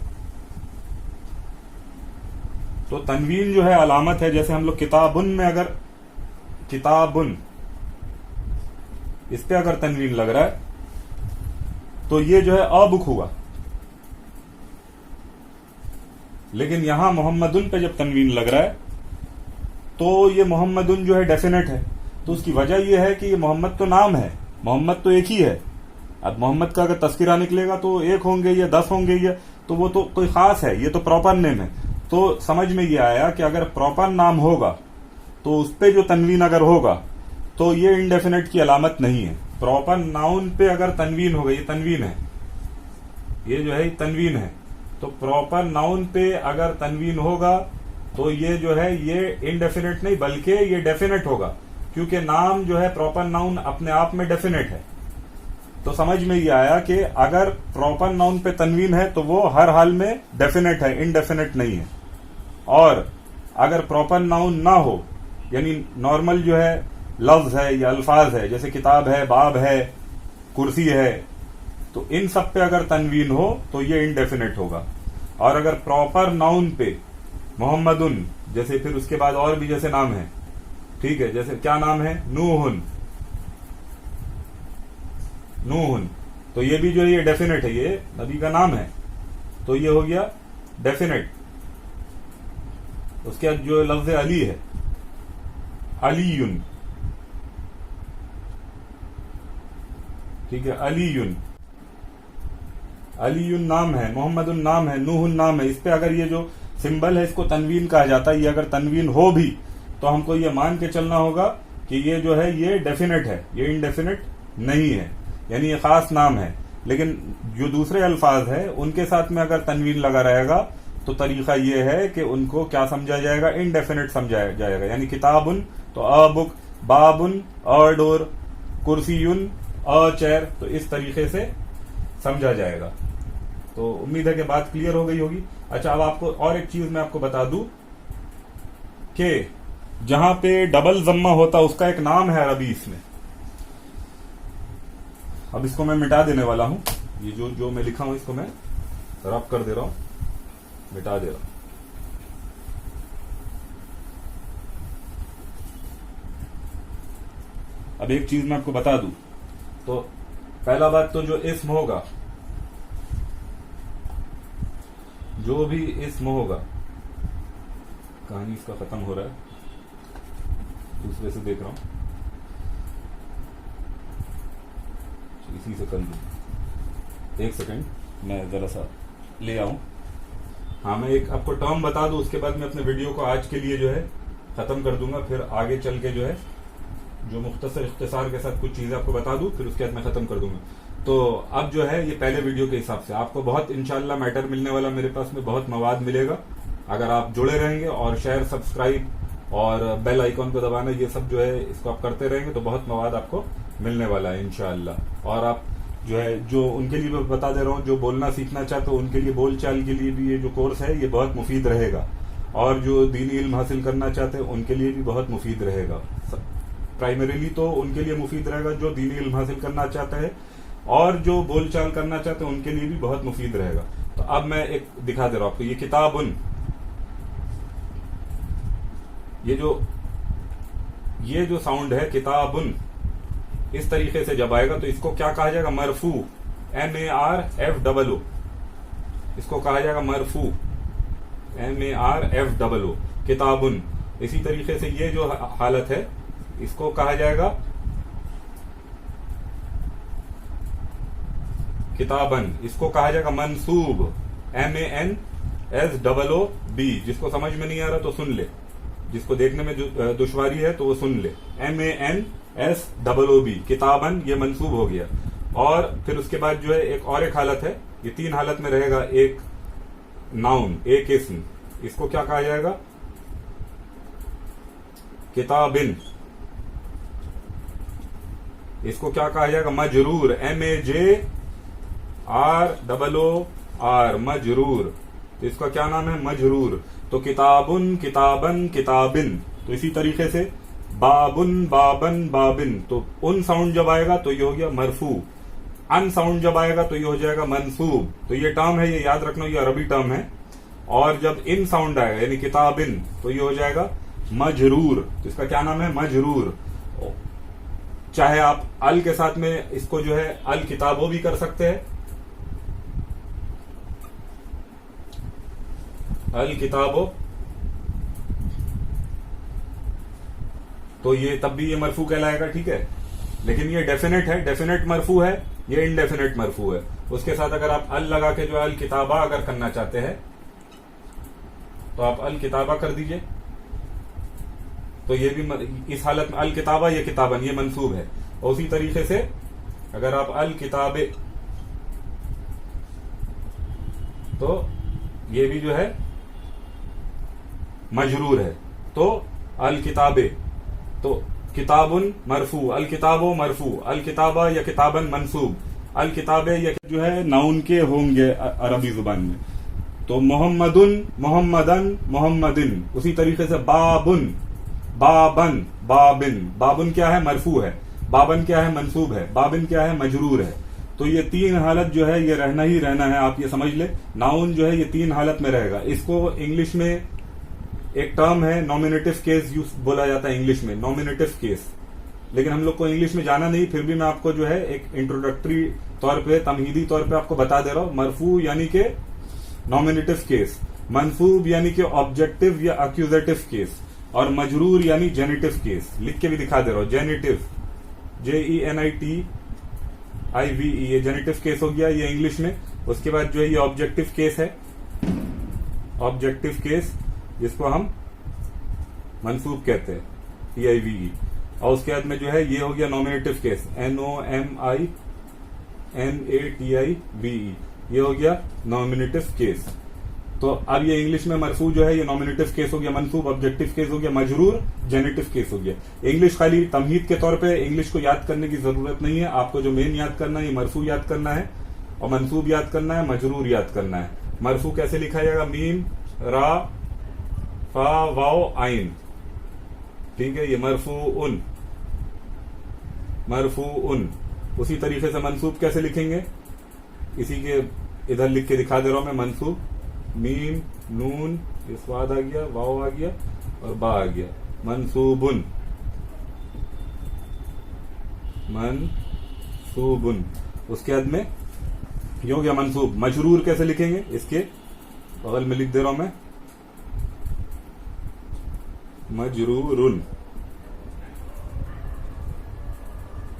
तो तनवीन जो है अलामत है, जैसे हम लोग किताबुन में अगर किताबुन इस पे अगर तनवीन लग रहा है तो ये जो है अबुक हुआ, लेकिन यहां मोहम्मदुन पे जब तनवीन लग रहा है तो ये मोहम्मदुन जो है डेफिनेट है। तो उसकी वजह यह है कि ये मोहम्मद तो नाम है, मोहम्मद तो एक ही है। अब मोहम्मद का अगर तस्करा निकलेगा तो एक होंगे या 10 होंगे, या तो वो तो कोई खास है, ये तो प्रॉपर नेम है। तो समझ में ये आया कि अगर प्रॉपर नाम होगा तो उस पे जो तनवीन अगर होगा तो ये इनडेफिनेट की अलामत नहीं है। प्रॉपर नाउन पे अगर तनवीन होगा, ये तनवीन है, ये जो है तनवीन है, तो प्रॉपर नाउन पे अगर तनवीन होगा तो ये जो है ये इनडेफिनेट नहीं बल्कि ये डेफिनेट होगा, क्योंकि नाम जो है प्रॉपर नाउन अपने आप में डेफिनेट है। तो समझ में ये आया कि अगर प्रॉपर नाउन पे तनवीन है तो वो हर हाल में डेफिनेट है, इनडेफिनेट नहीं है। और अगर प्रॉपर नाउन ना हो, यानी नॉर्मल जो है लफ्ज है या अल्फाज है, जैसे किताब है, बाब है, कुर्सी है, तो इन सब पे अगर तनवीन हो तो ये इनडेफिनेट होगा। और अगर प्रॉपर नाउन पे मोहम्मदुन, जैसे फिर उसके बाद और भी जैसे नाम है, ठीक है, जैसे क्या नाम है, नूहुन, नूहुन, तो ये भी जो है ये डेफिनेट है, ये नबी का नाम है, तो ये हो गया डेफिनेट। उसके बाद जो लफ्ज अली है, अलीयुन, ठीक है, अलीयुन, अलीयुन नाम है, मोहम्मदुन नाम है, नूहुन नाम है। इस पे अगर ये जो सिंबल है इसको तनवीन कहा जाता है, ये अगर तनवीन हो भी तो हमको ये मान के चलना होगा कि ये जो है ये डेफिनेट है, ये इनडेफिनेट नहीं है, यानी ये खास नाम है। लेकिन जो दूसरे अल्फाज है उनके साथ में अगर तनवीन लगा रहेगा तो तरीका ये है कि उनको क्या समझा जाएगा, इनडेफिनेट समझा जाएगा। यानी किताबुन तो अ बुक, बाबुन अ डोर, कुर्सीयुन अ चेयर, तो इस तरीके से समझा जाएगा। तो उम्मीद है कि बात क्लियर हो गई होगी। अच्छा, अब आपको और एक चीज मैं आपको बता दूं कि जहां पे डबल जम्मा होता है उसका एक नाम है अरबी इसमें। अब इसको मैं मिटा देने वाला हूं, ये जो मैं लिखा हूं इसको मैं रब कर दे रहा हूं, मिटा दे रहा हूं। अब एक चीज मैं आपको बता दूं, तो पहला बात तो जो इस्म होगा, जो भी इस्म होगा, कहानी इसका खत्म हो रहा है, दूसरे से देख रहा हूं, इसी से कर लूं। एक सेकंड, मैं जरा सा ले आऊं। हाँ, मैं एक आपको टर्म बता दूं, उसके बाद मैं अपने वीडियो को आज के लिए जो है खत्म कर दूंगा, फिर आगे चल के जो है जो मुख्तसर इख्तिसार के साथ कुछ चीजें आपको बता दूं, फिर उसके बाद मैं खत्म कर दूंगा। तो अब जो है ये पहले वीडियो के हिसाब से आपको बहुत इंशाल्लाह मैटर मिलने वाला, मेरे पास में बहुत मवाद मिलेगा अगर आप जुड़े रहेंगे, और शेयर, सब्सक्राइब और बेल आइकॉन को दबाना, ये सब जो है इसको आप करते रहेंगे तो बहुत मवाद आपको मिलने वाला है इंशाल्लाह। और आप जो है, जो उनके लिए मैं बता दे रहा हूँ, जो बोलना सीखना चाहते हो उनके लिए, बोलचाल के लिए भी ये जो कोर्स है ये बहुत मुफीद रहेगा, और जो दीनी इल्म हासिल करना चाहते हैं उनके लिए भी बहुत मुफीद रहेगा। प्राइमरीली तो उनके लिए मुफीद रहेगा जो दीनी इल्म हासिल करना चाहते हैं, और जो बोलचाल करना चाहते हैं उनके लिए भी बहुत मुफीद रहेगा। तो अब मैं एक दिखा दे रहा हूं आपको, ये किताबुन, ये जो साउंड है किताबुन, इस तरीके से जब आएगा तो इसको क्या कहा जाएगा, मरफू, MARFOO, इसको कहा जाएगा मरफू, MARFOO, किताबुन। इसी तरीके से ये जो हालत है इसको कहा जाएगा किताबन, इसको कहा जाएगा मंसूब, MANSOOB। जिसको समझ में नहीं आ रहा तो सुन ले, जिसको देखने में दुश्वारी है तो वो सुन ले, MANSOOB, किताबन, ये मंसूब हो गया। और फिर उसके बाद जो है एक हालत है, ये तीन हालत में रहेगा, एक नाउन, एक इस्म, इसको क्या कहा जाएगा, किताबिन। इसको क्या कहा जाएगा, मजरूर, MAJROOR, मजरूर। तो इसका क्या नाम है, मजरूर। तो किताबुन, किताबन, किताबिन। तो इसी तरीके से बाबुन, बाबन, बाबिन। तो उन साउंड जब आएगा तो ये हो गया मरफू, अन साउंड जब आएगा तो ये हो जाएगा मंसूब। तो ये टर्म है, ये याद रखना, ये अरबी टर्म है। और जब इन साउंड आएगा यानी किताबिन तो ये हो जाएगा मजरूर। तो इसका क्या नाम है, मजरूर। चाहे आप अल के साथ में इसको जो है अल किताबो भी कर सकते हैं, अल किताबो, तो ये तब भी ये मरफू कहलाएगा, ठीक है। लेकिन ये डेफिनेट है, डेफिनेट मरफू है, ये इनडेफिनेट मरफू है। उसके साथ अगर आप अल लगा के जो अल किताबा अगर करना चाहते हैं तो आप अल किताबा कर दीजिए, तो ये भी इस हालत में अल किताबा, ये किताबन, ये मंसूब है। और उसी तरीके से अगर आप अल किताबे, तो ये भी जो है मजरूर है। तो अल किताबे, तो किताबुन मरफू, अल किताबो मरफू, अल किताबा या किताबन मंसूब, अल किताबे या जो है नाउन के होंगे अरबी जुबान में। तो मोहम्मदुन, मोहम्मदन, मोहम्मदिन। उसी तरीके से बाबुन, बाबन, बाबिन। बाबुन क्या है, मरफू है। बाबन क्या है, मंसूब है। बाबिन क्या है, मजरूर है। तो ये तीन हालत जो है ये रहना ही रहना है, आप ये समझ ले। नाउन जो है ये तीन हालत में रहेगा। इसको इंग्लिश में एक टर्म है नॉमिनेटिव केस यूज बोला जाता है इंग्लिश में, नॉमिनेटिव केस। लेकिन हम लोग को इंग्लिश में जाना नहीं, फिर भी मैं आपको जो है एक इंट्रोडक्टरी तौर पे, तमहीदी तौर पे आपको बता दे रहा हूं। मरफू यानी कि नॉमिनेटिव केस, मंसूब यानी कि ऑब्जेक्टिव या एक्यूजेटिव केस, और मजरूर यानी जेनेटिव केस। लिख के भी दिखा दे रहा हूं, जेनेटिव, JENITIVE, ये जेनेटिव केस हो गया ये इंग्लिश में। उसके बाद जो है ये ऑब्जेक्टिव केस है, ऑब्जेक्टिव केस जिसको हम मंसूब कहते हैं, TIVE। और उसके बाद में जो है ये हो गया नॉमिनेटिव केस, NOMINATIVE, ये हो गया नॉमिनेटिव केस। तो अब ये इंग्लिश में मरफू जो है ये नॉमिनेटिव केस हो गया, मंसूब ऑब्जेक्टिव केस हो गया, मजरूर जेनेटिव केस हो गया। इंग्लिश खाली तमहीद के तौर पे, इंग्लिश को याद करने की जरूरत नहीं है। आपको जो मेन याद करना है ये मरफू याद करना है, और मंसूब याद करना है, मजरूर याद करना है। मरफू कैसे लिखा जाएगा, मीम रा फा वाओ आइन, ठीक है, ये मरफूउन, मरफूउन। उसी तरीके से मंसूब कैसे लिखेंगे, इसी के इधर लिख के दिखा दे रहा हूं मैं। मंसूब मीम नून, ये स्वाद आ गया, वाओ आ गया और बा आ गया, मंसूबुन, मंसूबुन। उसके बाद में ये हो गया मंसूब। मजरूर कैसे लिखेंगे, इसके बगल में लिख दे रहा हूं मैं, मजरूरुन,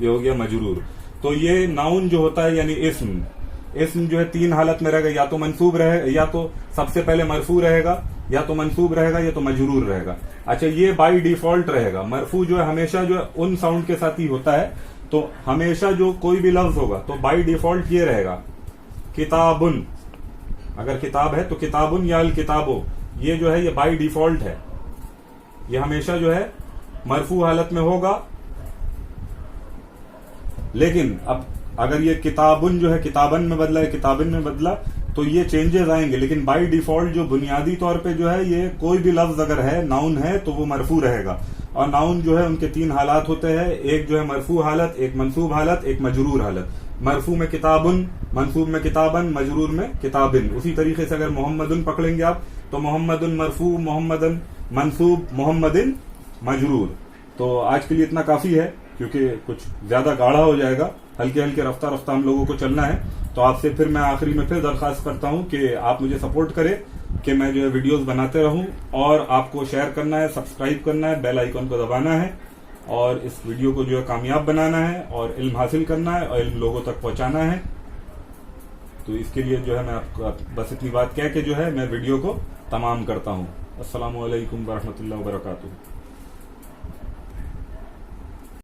ये हो गया मजरूर। तो ये नाउन जो होता है यानी इस्म, इस्म जो है तीन हालत में रहेगा, या तो मंसूब रहे, या तो सबसे पहले मरफू रहेगा, या तो मंसूब रहेगा, या तो मजरूर रहेगा। अच्छा, ये बाय डिफॉल्ट रहेगा। मरफू जो है हमेशा जो है उन साउंड के साथ ही होता है, तो हमेशा जो कोई भी लफ्ज होगा तो बाय डिफॉल्ट ये रहेगा, किताबुन। अगर किताब है तो किताबुन या अल किताबो, ये जो है ये बाय डिफॉल्ट है, ये हमेशा जो है मरफू हालत में होगा। लेकिन अब अगर ये किताबुन जो है किताबन में बदला है, किताबिन में बदला, तो ये चेंजेस आएंगे। लेकिन बाय डिफॉल्ट जो बुनियादी तौर पे जो है ये कोई भी लफ्ज अगर है, नाउन है, तो वो मरफू रहेगा। और नाउन जो है उनके तीन हालात होते हैं, एक जो है मरफू हालत, एक मंसूब हालत, एक मजरूर हालत। मरफू में किताबुन, मंसूब में किताबन, मजरूर में किताबिन। उसी तरीके से अगर मोहम्मदुन पकड़ेंगे आप, तो मोहम्मदुन मरफू, मोहम्मदन मंसूब, मोहम्मदिन मजरूर। तो आज के लिए इतना काफी है, क्योंकि कुछ ज्यादा गाढ़ा हो जाएगा, हल्के हल्के रफ्ता रफ्ता हम लोगों को चलना है। तो आपसे फिर मैं आखिरी में फिर दरखास्त करता हूं कि आप मुझे सपोर्ट करें, कि मैं जो है वीडियोस बनाते रहूं, और आपको शेयर करना है, सब्सक्राइब करना है, बेल आइकन को दबाना है, और इस वीडियो को जो है कामयाब बनाना है, और इल्म हासिल करना है, और इल्म लोगों तक पहुंचाना है। तो इसके लिए जो है मैं आपको बस इतनी बात कह के जो है मैं वीडियो को तमाम करता हूं। अस्सलामु अलैकुम वरहमतुल्लाहि वबरकातुहू।